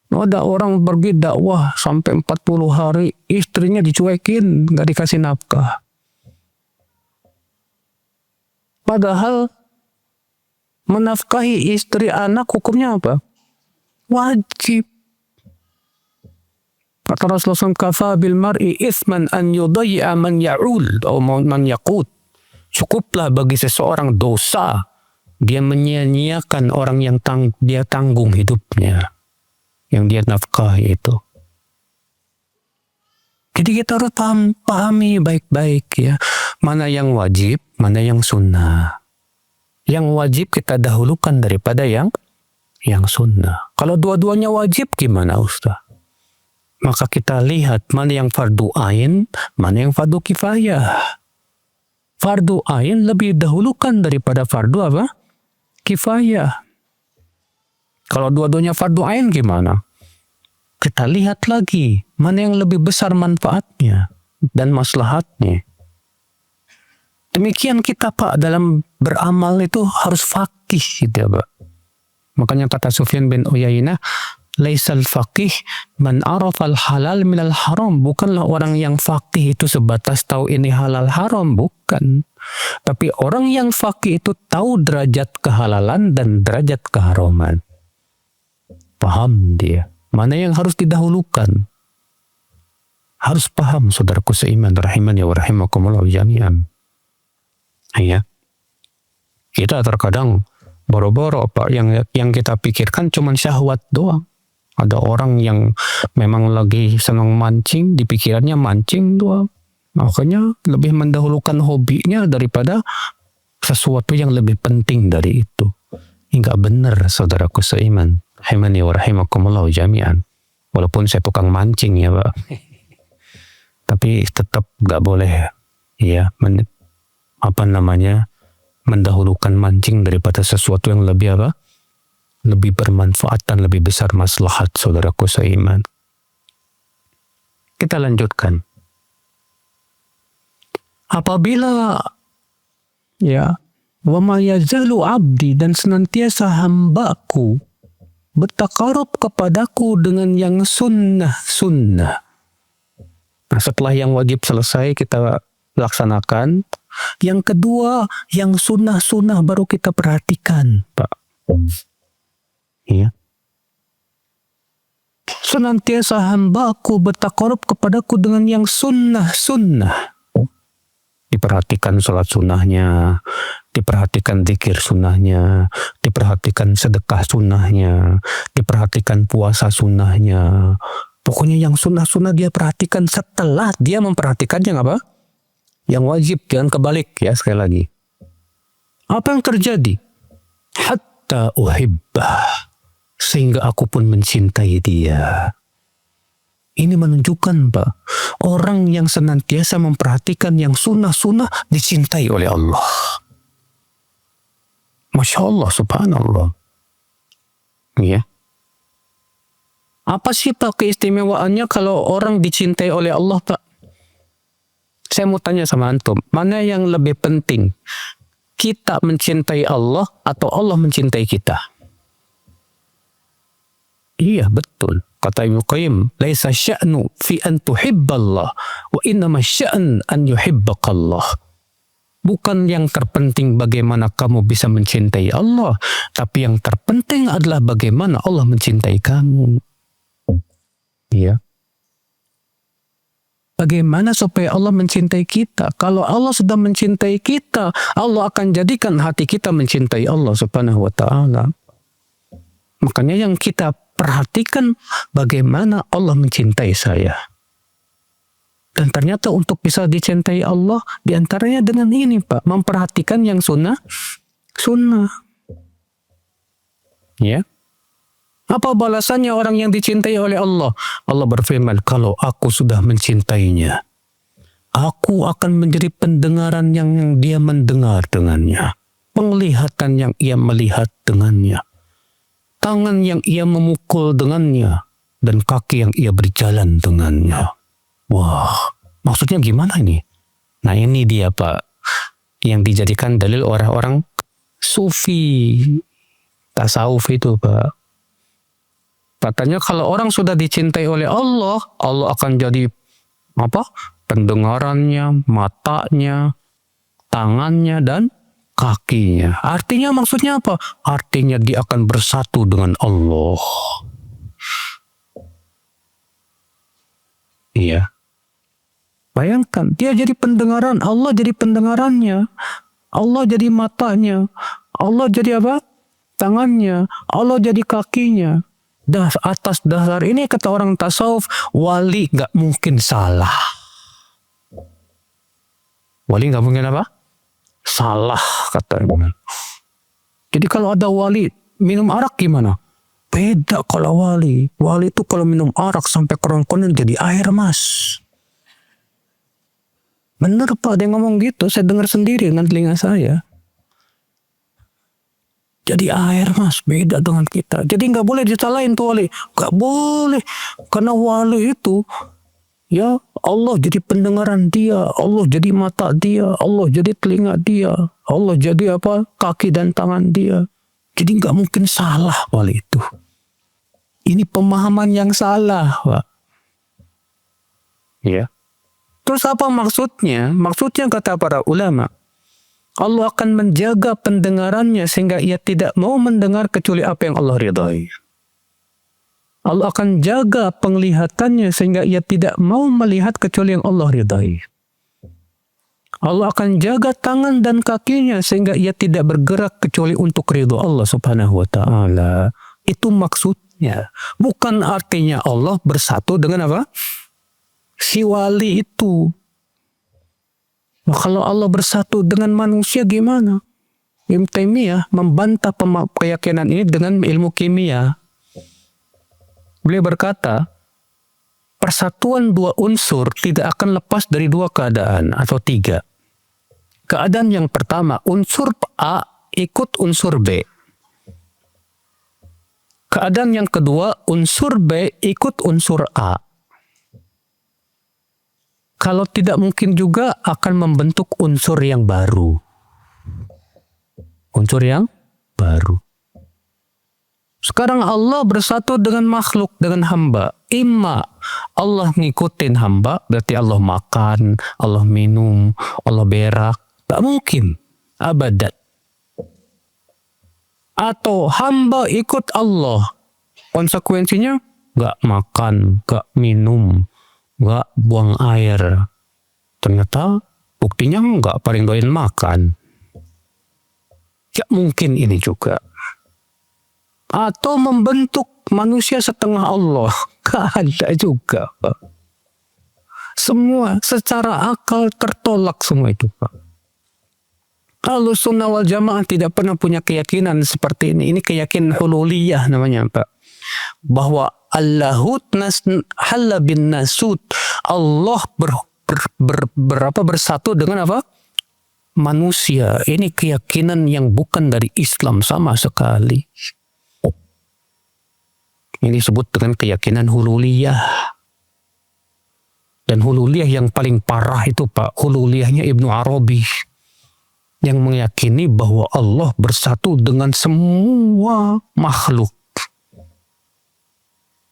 Speaker 2: Ada orang pergi dakwah sampai 40 hari, istrinya dicuekin, gak dikasih nafkah. Padahal menafkahi istri anak hukumnya apa? Wajib. Kata Rasulullah SAW, kafa bil mar'i ithman an yudayya man ya'ul atau man yaqut. Cukuplah bagi seseorang dosa dia menyia-nyiakan orang yang dia tanggung hidupnya, yang dia nafkahi itu. Jadi kita harus pahami baik-baik ya, mana yang wajib, mana yang sunnah. Yang wajib kita dahulukan daripada yang sunnah. Kalau dua-duanya wajib gimana, Ustaz? Maka kita lihat mana yang fardu ain, mana yang fardu kifayah. Fardu ain lebih dahulukan daripada fardu apa? Kifayah. Kalau dua-duanya fardu ain gimana? Kita lihat lagi mana yang lebih besar manfaatnya dan maslahatnya. Demikian kita Pak dalam beramal itu harus faqih gitu ya Pak. Makanya kata Sufyan bin Uyainah, laisal faqih man arafal halal minal haram. Bukanlah orang yang faqih itu sebatas tahu ini halal haram, bukan. Tapi orang yang faqih itu tahu derajat kehalalan dan derajat keharaman. Paham dia. Mana yang harus didahulukan. Harus paham, saudaraku seiman, rahimani wa rahimakumullah jami'an. Ya. Kita terkadang boro-boro Pak, yang kita pikirkan cuma syahwat doang. Ada orang yang memang lagi senang mancing, di pikirannya mancing doang. Makanya lebih mendahulukan hobinya daripada sesuatu yang lebih penting dari itu. Enggak benar, saudaraku seiman. Rahimani wa rahimakumullah jami'an. Walaupun saya tukang mancing ya Pak. Tapi tetap enggak boleh ya mendahulukan mancing daripada sesuatu yang lebih apa? Lebih bermanfaat dan lebih besar maslahat, saudaraku seiman. Kita lanjutkan. Apabila ya wa ma yazalu abdi, dan senantiasa hambaku bertakarub kepadaku dengan yang sunnah. Nah, setelah yang wajib selesai kita laksanakan, yang kedua yang sunnah baru kita perhatikan, Pak. Ya. Senantiasa hambaku bertakarub kepadaku dengan yang sunnah. Diperhatikan sholat sunnahnya, diperhatikan zikir sunnahnya, diperhatikan sedekah sunnahnya, diperhatikan puasa sunnahnya. Pokoknya yang sunnah dia perhatikan setelah dia memperhatikan yang apa? Yang wajib, jangan kebalik ya sekali lagi. Apa yang terjadi? Hatta uhibbah, sehingga aku pun mencintai dia. Ini menunjukkan Pak, orang yang senantiasa memperhatikan yang sunnah dicintai oleh Allah. Masya Allah, subhanallah. Ya. Apa sih Pak keistimewaannya kalau orang dicintai oleh Allah Pak? Saya mau tanya sama antum, mana yang lebih penting? Kita mencintai Allah atau Allah mencintai kita? Iya, betul. Kata Ibnu Qayyim, laisa sya'nu fi an tuhibballah wa innama sya'n an yuhibbakallah. Bukan yang terpenting bagaimana kamu bisa mencintai Allah, tapi yang terpenting adalah bagaimana Allah mencintai kamu. Iya. Bagaimana supaya Allah mencintai kita? Kalau Allah sudah mencintai kita, Allah akan jadikan hati kita mencintai Allah Subhanahu wa taala. Makanya yang kita perhatikan bagaimana Allah mencintai saya. Dan ternyata untuk bisa dicintai Allah, diantaranya dengan ini Pak, memperhatikan yang sunnah. Ya. Apa balasannya orang yang dicintai oleh Allah? Allah berfirman, kalau aku sudah mencintainya, aku akan menjadi pendengaran yang dia mendengar dengannya, penglihatan yang ia melihat dengannya, tangan yang ia memukul dengannya, dan kaki yang ia berjalan dengannya. Wah, maksudnya gimana ini? Nah ini dia Pak, yang dijadikan dalil orang-orang sufi, tasawuf itu Pak. Katanya kalau orang sudah dicintai oleh Allah, Allah akan jadi apa? Pendengarannya, matanya, tangannya, dan kakinya. Artinya maksudnya apa? Artinya dia akan bersatu dengan Allah. Iya. Bayangkan, dia jadi pendengaran, Allah jadi pendengarannya, Allah jadi matanya, Allah jadi apa? Tangannya, Allah jadi kakinya. Atas dasar ini kata orang tasawuf, wali gak mungkin salah. Wali gak mungkin apa? Salah katanya. Jadi kalau ada wali minum arak gimana? Beda kalau wali. Wali itu kalau minum arak sampai kerongkongan jadi air Mas. Bener Pak, dia ngomong gitu, saya dengar sendiri dengan telinga saya. Jadi air Mas, beda dengan kita. Jadi nggak boleh disalahin tuh wali, nggak boleh, karena wali itu ya Allah jadi pendengaran dia, Allah jadi mata dia, Allah jadi telinga dia, Allah jadi apa? Kaki dan tangan dia. Jadi nggak mungkin salah wali itu. Ini pemahaman yang salah, Pak. Ya. Terus apa maksudnya? Maksudnya kata para ulama, Allah akan menjaga pendengarannya sehingga ia tidak mau mendengar kecuali apa yang Allah ridhai. Allah akan jaga penglihatannya sehingga ia tidak mau melihat kecuali yang Allah ridhai. Allah akan jaga tangan dan kakinya sehingga ia tidak bergerak kecuali untuk ridho Allah Subhanahu wa taala. Itu maksudnya. Bukan artinya Allah bersatu dengan apa? Si wali itu. Nah, kalau Allah bersatu dengan manusia gimana? Ibnu Taimiyah membantah keyakinan ini dengan ilmu kimia. Beliau berkata, persatuan dua unsur tidak akan lepas dari dua keadaan atau tiga. Keadaan yang pertama, unsur A ikut unsur B. Keadaan yang kedua, unsur B ikut unsur A. Kalau tidak mungkin juga akan membentuk unsur yang baru. Unsur yang baru. Sekarang Allah bersatu dengan makhluk, dengan hamba. Imma Allah ngikutin hamba, berarti Allah makan, Allah minum, Allah berak. Tak mungkin. Abadat. Atau hamba ikut Allah. Konsekuensinya gak makan, gak minum, gak buang air. Ternyata buktinya gak paling doyan makan. Gak mungkin ini juga. Atau membentuk manusia setengah Allah. Gak ada juga, Pak. Semua secara akal tertolak semua itu, Pak. Ahlussunnah wal Jamaah tidak pernah punya keyakinan seperti ini. Ini keyakinan hululiyah namanya, Pak. Bahwa Allahut halla bin nasut. Allah bersatu dengan apa? Manusia. Ini keyakinan yang bukan dari Islam sama sekali. Ini disebut dengan keyakinan hululiyah. Dan hululiyah yang paling parah itu, Pak, hululiyahnya Ibnu Arabi. Yang meyakini bahwa Allah bersatu dengan semua makhluk.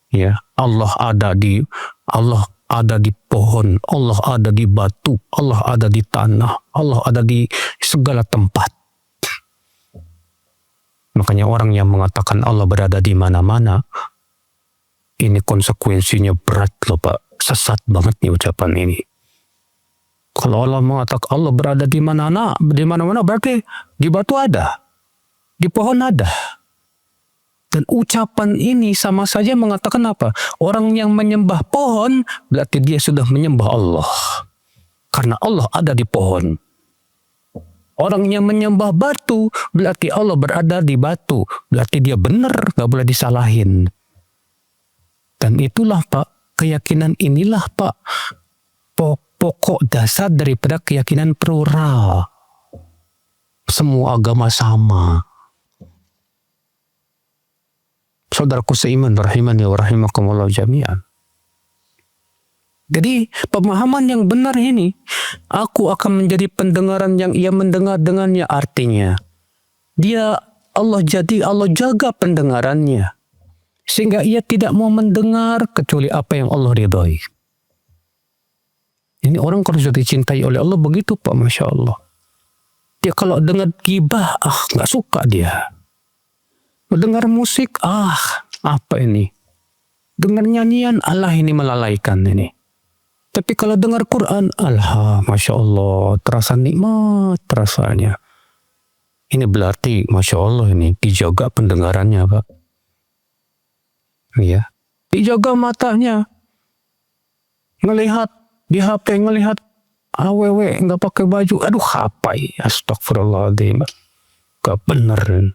Speaker 2: Ya, Allah ada di pohon, Allah ada di batu, Allah ada di tanah, Allah ada di segala tempat. Makanya orang yang mengatakan Allah berada di mana-mana, ini konsekuensinya berat loh, Pak. Sesat banget nih ucapan ini. Kalau Allah mengatakan Allah berada di mana-mana berarti di batu ada, di pohon ada. Dan ucapan ini sama saja mengatakan apa? Orang yang menyembah pohon berarti dia sudah menyembah Allah. Karena Allah ada di pohon. Orang yang menyembah batu berarti Allah berada di batu. Berarti dia benar, gak boleh disalahin. Dan itulah, Pak, keyakinan inilah, Pak, pokok dasar daripada keyakinan plural. Semua agama sama. Saudaraku seiman, rahimani wa rahimakumullah jami'an. Jadi pemahaman yang benar ini, aku akan menjadi pendengaran yang ia mendengar dengannya, artinya Allah jaga pendengarannya. Sehingga ia tidak mau mendengar kecuali apa yang Allah ridhai. Ini orang kalau sudah dicintai oleh Allah begitu, Pak, Masya Allah. Dia kalau dengar gibah, gak suka dia. Mendengar musik, apa ini? Dengar nyanyian, Allah ini melalaikan ini. Tapi kalau dengar Quran, Masya Allah, terasa nikmat rasanya. Ini berarti, Masya Allah ini, dijaga pendengarannya, Pak. Ya, dijaga matanya. Ngelihat di HP, ngelihat AWW, nggak pakai baju. Aduh, apa ya? Astagfirullahaladzim. Gak bener.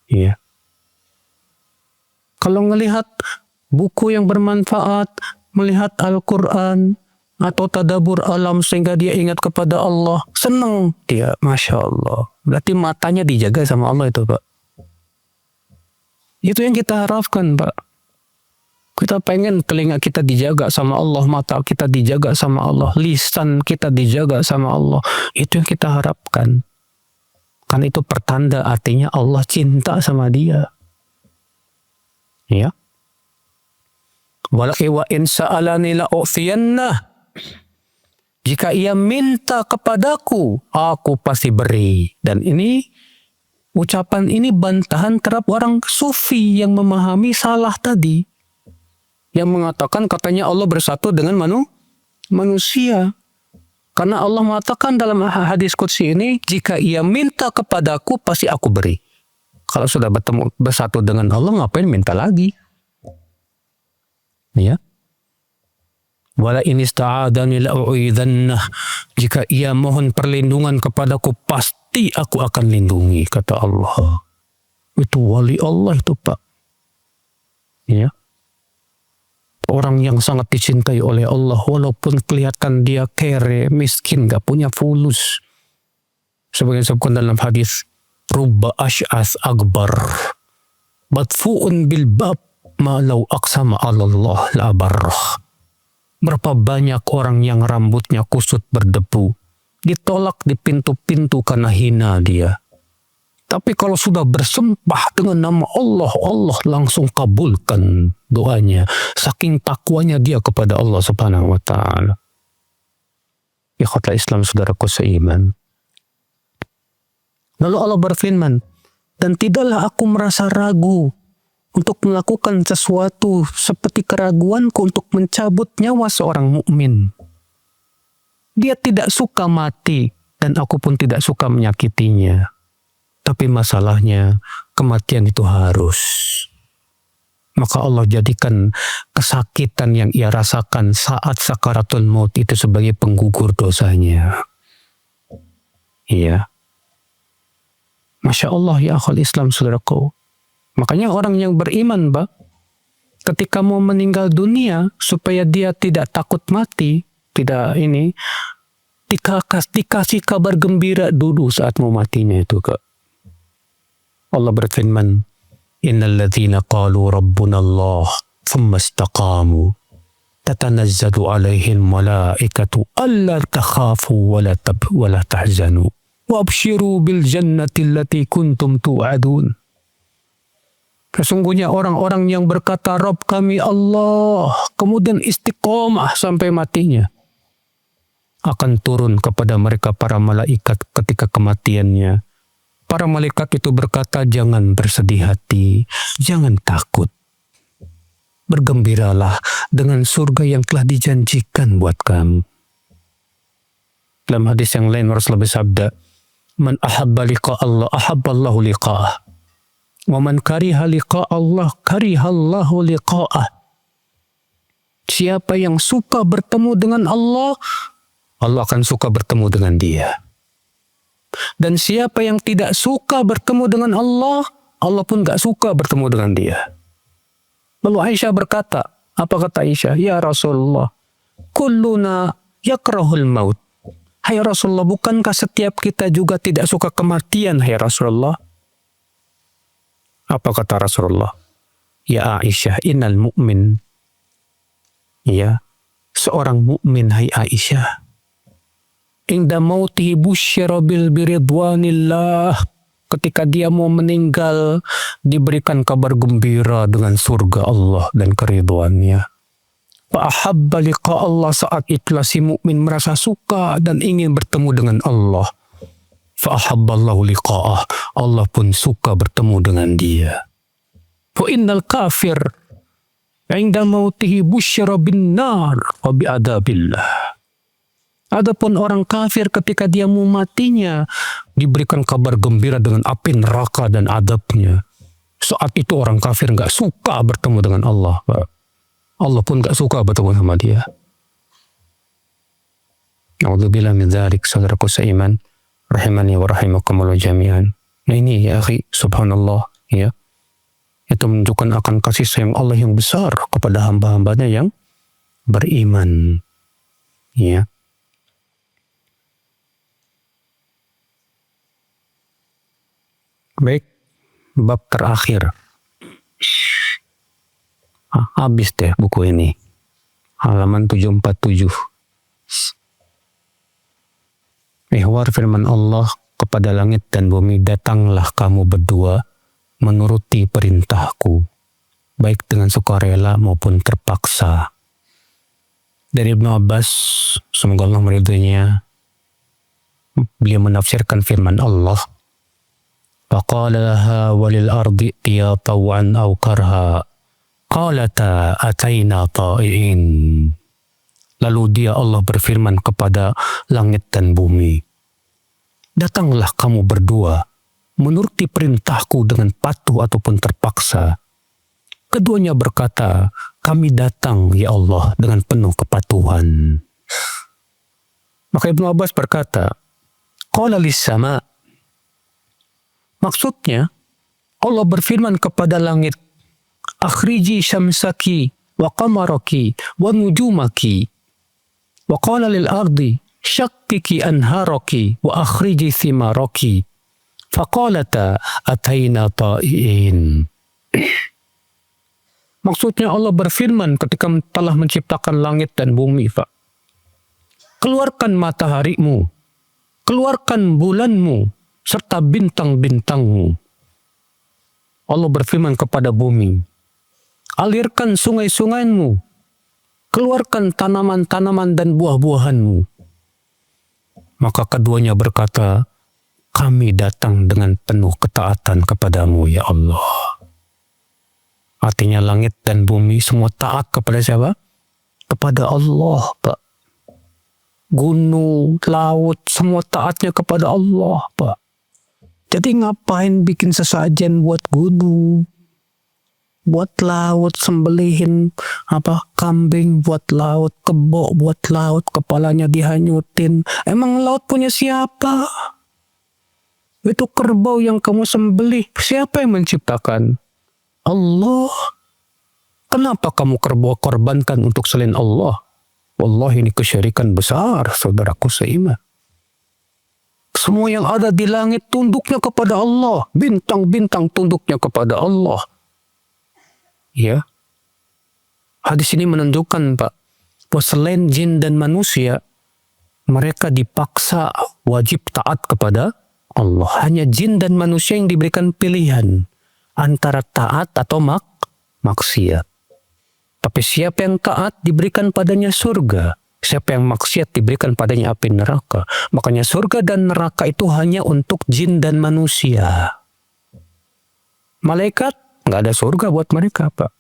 Speaker 2: Ya. Kalau ngelihat buku yang bermanfaat, melihat Al-Quran, atau tadabur alam sehingga dia ingat kepada Allah, senang dia, Masya Allah. Berarti matanya dijaga sama Allah itu, Pak. Itu yang kita harapkan, Pak. Kita pengen telinga kita dijaga sama Allah, mata kita dijaga sama Allah, lisan kita dijaga sama Allah. Itu yang kita harapkan. Karena itu pertanda artinya Allah cinta sama dia. Ya. Wa in sa'alani la'u'tiyannah. Jika ia minta kepadaku, aku pasti beri. Dan ini, ucapan ini bantahan terhadap orang sufi yang memahami salah tadi. Yang mengatakan katanya Allah bersatu dengan manusia. Karena Allah mengatakan dalam hadis qudsi ini, jika ia minta kepadaku, pasti aku beri. Kalau sudah bersatu dengan Allah, ngapain minta lagi? Ya. Wala in ista'adani la'u'idhannah. Jika ia mohon perlindungan kepadaku, pasti
Speaker 1: pasti aku akan lindungi, kata Allah. Itu wali Allah itu, Pak. Ya. Orang yang sangat dicintai oleh Allah, walaupun kelihatan dia kere, miskin, gak punya fulus. Sebagai disebutkan dalam hadis, Rubba ash'as akbar, badfu'un bil bab, ma law aqsama 'ala Allah la barrah. Berapa banyak orang yang rambutnya kusut berdebu, ditolak di pintu-pintu karena hina dia. Tapi kalau sudah bersumpah dengan nama Allah, Allah langsung kabulkan doanya. Saking takwanya dia kepada Allah Subhanahu wa ta'ala. Ya kata Islam, saudaraku seiman. Lalu Allah berfirman, dan tidaklah aku merasa ragu untuk melakukan sesuatu seperti keraguanku untuk mencabut nyawa seorang mukmin. Dia tidak suka mati dan aku pun tidak suka menyakitinya. Tapi masalahnya kematian itu harus. Maka Allah jadikan kesakitan yang ia rasakan saat sakaratul maut itu sebagai penggugur dosanya. Iya. Masya Allah ya akhul Islam, saudaraku. Makanya orang yang beriman, Pak, ketika mau meninggal dunia, supaya dia tidak takut mati, tidak ini, dikasih kabar gembira dulu saat mau matinya itu, Kak. Allah berfirman, Innal ladzina qalu rabbuna Allah thumma istaqamu tatanazzalu alaihim malaikatu alla takhafu wa la tahzanu wa abshiru bil jannati allati kuntum tu'adun. Sesungguhnya orang-orang yang berkata Rabb kami Allah, kemudian istiqomah sampai matinya, akan turun kepada mereka para malaikat ketika kematiannya. Para malaikat itu berkata, jangan bersedih hati, jangan takut. Bergembiralah dengan surga yang telah dijanjikan buat kamu. Dalam hadis yang lain Rasulullah bersabda, Man ahabba liqa Allah, ahabballahu liqa'ah. Wa man kariha liqa Allah, karihallahu liqa'ah. Siapa yang suka bertemu dengan Allah, Allah akan suka bertemu dengan dia. Dan siapa yang tidak suka bertemu dengan Allah, Allah pun gak suka bertemu dengan dia. Lalu Aisyah berkata, apa kata Aisyah? Ya Rasulullah, kulluna yakrahul maut. Hai Rasulullah, bukankah setiap kita juga tidak suka kematian, hai Rasulullah? Apa kata Rasulullah? Ya Aisyah, innal mu'min. Ya, seorang mukmin, hai Aisyah, inda mautihi busyira bil biridwanillah. Ketika dia mau meninggal, diberikan kabar gembira dengan surga Allah dan keridwaannya. Fa'ahabba liqa Allah, saat itulah si mukmin merasa suka dan ingin bertemu dengan Allah. Fa'ahabballahu liqa'ah, Allah pun suka bertemu dengan dia. Wa innal kafir inda mautihi busyira bin nar wa bi'adabillah. Adapun orang kafir ketika dia mau matinya, diberikan kabar gembira dengan api neraka dan adabnya. Saat itu orang kafir gak suka bertemu dengan Allah. Allah pun gak suka bertemu sama dia. A'udzubillah min dzalik, saudaraku seiman, rahimani wa rahimakumullah jami'an. Nah ini ya akhi, subhanallah, ya. Itu menunjukkan akan kasih sayang Allah yang besar kepada hamba-hambanya yang beriman. Ya. Baik, bab terakhir. Habis deh buku ini. Halaman 747. Ihwar firman Allah kepada langit dan bumi, datanglah kamu berdua menuruti perintahku, baik dengan sukarela maupun terpaksa. Dari Ibnu Abbas, semoga Allah meridhoinya, beliau menafsirkan firman Allah, فَقَالَ لَهَا وَلِلْأَرْضِ ائْتِيَا طَوْعًا أَوْ كَرْهًا قَالَتَا أَتَيْنَا طَائِعِينَ. Lalu dia Allah berfirman kepada langit dan bumi, datanglah kamu berdua menuruti perintahku dengan patuh ataupun terpaksa. Keduanya berkata, kami datang ya Allah dengan penuh kepatuhan. Maka Ibnu Abbas berkata, qala lis-sama, Maksudnya, Allah berfirman kepada langit, akhriji syamsaki wa qamaraki wa nujumaki. Wa qala lil ardi, syakkiki anharaki wa akhriji thimaraki. Faqalata ataina ta'iin. Maksudnya Allah berfirman ketika telah menciptakan langit dan bumi, Pak. Keluarkan mataharimu, keluarkan bulanmu, serta bintang-bintangmu. Allah berfirman kepada bumi, alirkan sungai-sungaimu, keluarkan tanaman-tanaman dan buah-buahanmu. Maka keduanya berkata, kami datang dengan penuh ketaatan kepadamu, ya Allah. Artinya langit dan bumi semua taat kepada siapa? Kepada Allah, Pak. Gunung, laut, semua taatnya kepada Allah, Pak. Jadi ngapain bikin sesajen buat gunung, buat laut, sembelihin kambing buat laut, kebo buat laut, kepalanya dihanyutin. Emang laut punya siapa? Itu kerbau yang kamu sembelih, siapa yang menciptakan? Allah. Kenapa kamu kerbau korbankan untuk selain Allah? Wallahi ini kesyirikan besar, saudaraku seiman. Semua yang ada di langit tunduknya kepada Allah. Bintang-bintang tunduknya kepada Allah. Ya. Hadis ini menunjukkan, Pak, bahwa selain jin dan manusia, mereka dipaksa wajib taat kepada Allah. Hanya jin dan manusia yang diberikan pilihan antara taat atau maksiat. Tapi siapa yang taat diberikan padanya surga. Siapa yang maksiat diberikan padanya api neraka. Makanya surga dan neraka itu hanya untuk jin dan manusia. Malaikat nggak ada surga buat mereka, Pak.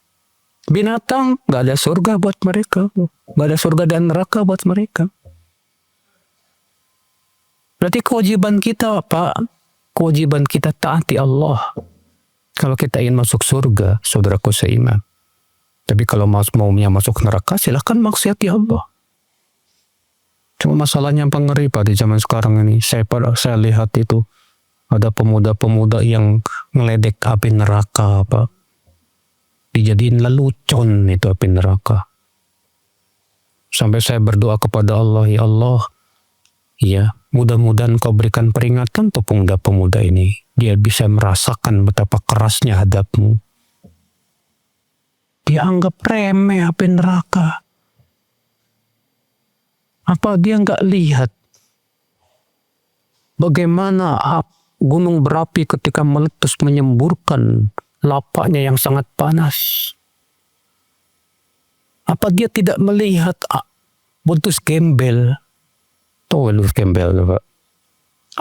Speaker 1: Binatang nggak ada surga buat mereka. Nggak ada surga dan neraka buat mereka. Berarti kewajiban kita, Pak, kewajiban kita taati Allah. Kalau kita ingin masuk surga, saudaraku seiman. Tapi kalau maunya masuk neraka, silahkan maksiati Allah. Cuma masalahnya yang ngeri, Pak, di zaman sekarang ini. Saya lihat itu ada pemuda-pemuda yang ngeledek api neraka, Pak. Dijadiin lelucon itu api neraka. Sampai saya berdoa kepada Allah, ya Allah, ya mudah-mudahan kau berikan peringatan untuk pemuda-pemuda ini. Dia bisa merasakan betapa kerasnya hadapmu. Dia anggap remeh api neraka. Apa dia nggak lihat bagaimana gunung berapi ketika meletus menyemburkan lapaknya yang sangat panas? Apa dia tidak melihat Bultus Gembel? Tahu Bultus Gembel, Pak?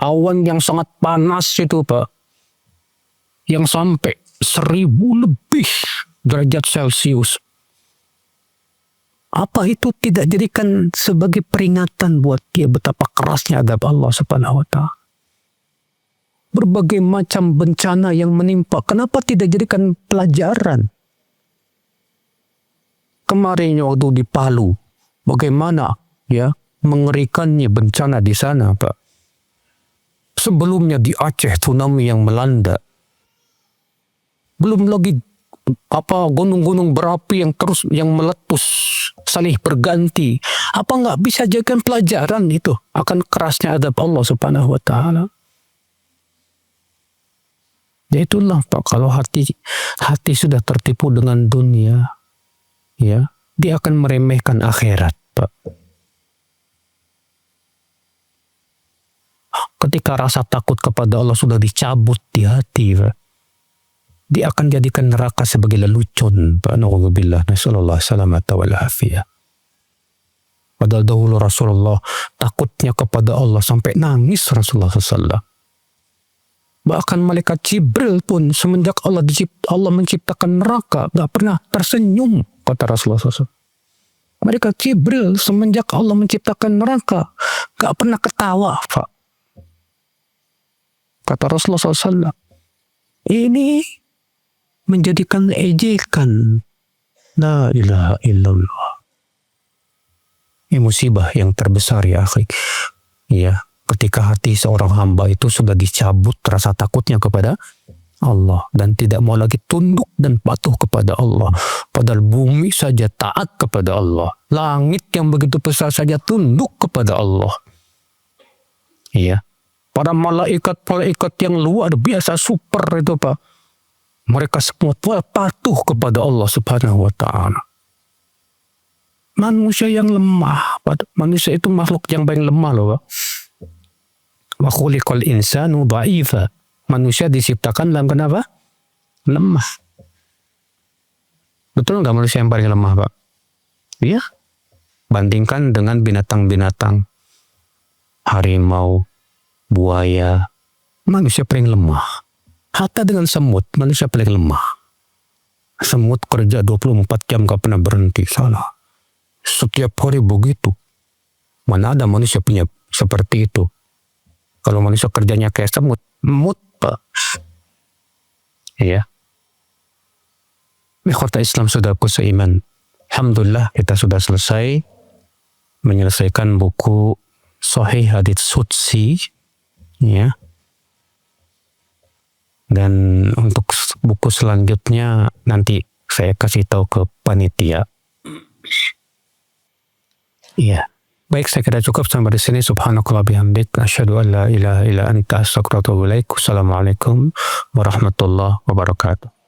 Speaker 1: Awan yang sangat panas itu, Pak. Yang sampai 1000 lebih derajat Celcius. Apa itu tidak jadikan sebagai peringatan buat dia betapa kerasnya adab Allah Subhanahu wa Ta'ala? Berbagai macam bencana yang menimpa, kenapa tidak jadikan pelajaran? Kemarin waktu di Palu, bagaimana ya mengerikannya bencana di sana, Pak. Sebelumnya di Aceh tsunami yang melanda. Belum lagi gunung-gunung berapi yang meletus salih berganti. Apa nggak bisa jadikan pelajaran itu akan kerasnya adab Allah Subhanahu wa Ta'ala? Ya itulah, Pak, kalau hati sudah tertipu dengan dunia, ya, dia akan meremehkan akhirat, Pak. Ketika rasa takut kepada Allah sudah dicabut di hati, Pak, dia akan jadikan neraka sebagai lelucon, Pak. Na'udzubillah, nasallallahu salamata wal afiyah. Padahal dahulu Rasulullah takutnya kepada Allah sampai nangis Rasulullah SAW. Bahkan malaikat Jibril pun semenjak Allah menciptakan neraka gak pernah tersenyum, kata Rasulullah SAW. Malaikat Jibril semenjak Allah menciptakan neraka gak pernah ketawa, Pak. Kata Rasulullah SAW. Ini menjadikan ejekan. La ilaha illallah. Ini musibah yang terbesar, ya akhi. Ya, ketika hati seorang hamba itu sudah dicabut rasa takutnya kepada Allah dan tidak mau lagi tunduk dan patuh kepada Allah. Padahal bumi saja taat kepada Allah. Langit yang begitu besar saja tunduk kepada Allah. Iya. Para malaikat-malaikat yang luar biasa super itu Pak. Mereka semua patuh kepada Allah Subhanahu wa ta'ala. Manusia yang lemah. Manusia itu makhluk yang paling lemah loh Pak. Wa khuliqal insanu dha'ifa. Manusia diciptakan dalam kenapa? Lemah. Betul nggak manusia yang paling lemah Pak? Iya. Bandingkan dengan binatang-binatang. Harimau, buaya. Manusia paling lemah. Hatta dengan semut, manusia paling lemah. Semut kerja 24 jam gak pernah berhenti. Salah. Setiap hari begitu. Mana ada manusia punya seperti itu. Kalau manusia kerjanya kayak semut, Pak. Iya. Ikhwata Islam saudaraku seiman. Alhamdulillah kita sudah selesai menyelesaikan buku Sahih Hadits Qudsi. Ya. Dan untuk buku selanjutnya nanti saya kasih tahu ke panitia. Iya. Baik, saya kira cukup sampai di sini. Subhanakallah bihamdik. Asyhadu an la ilaha illa anta astaghfiruka wa atubu ilaik. Assalamualaikum warahmatullahi wabarakatuh.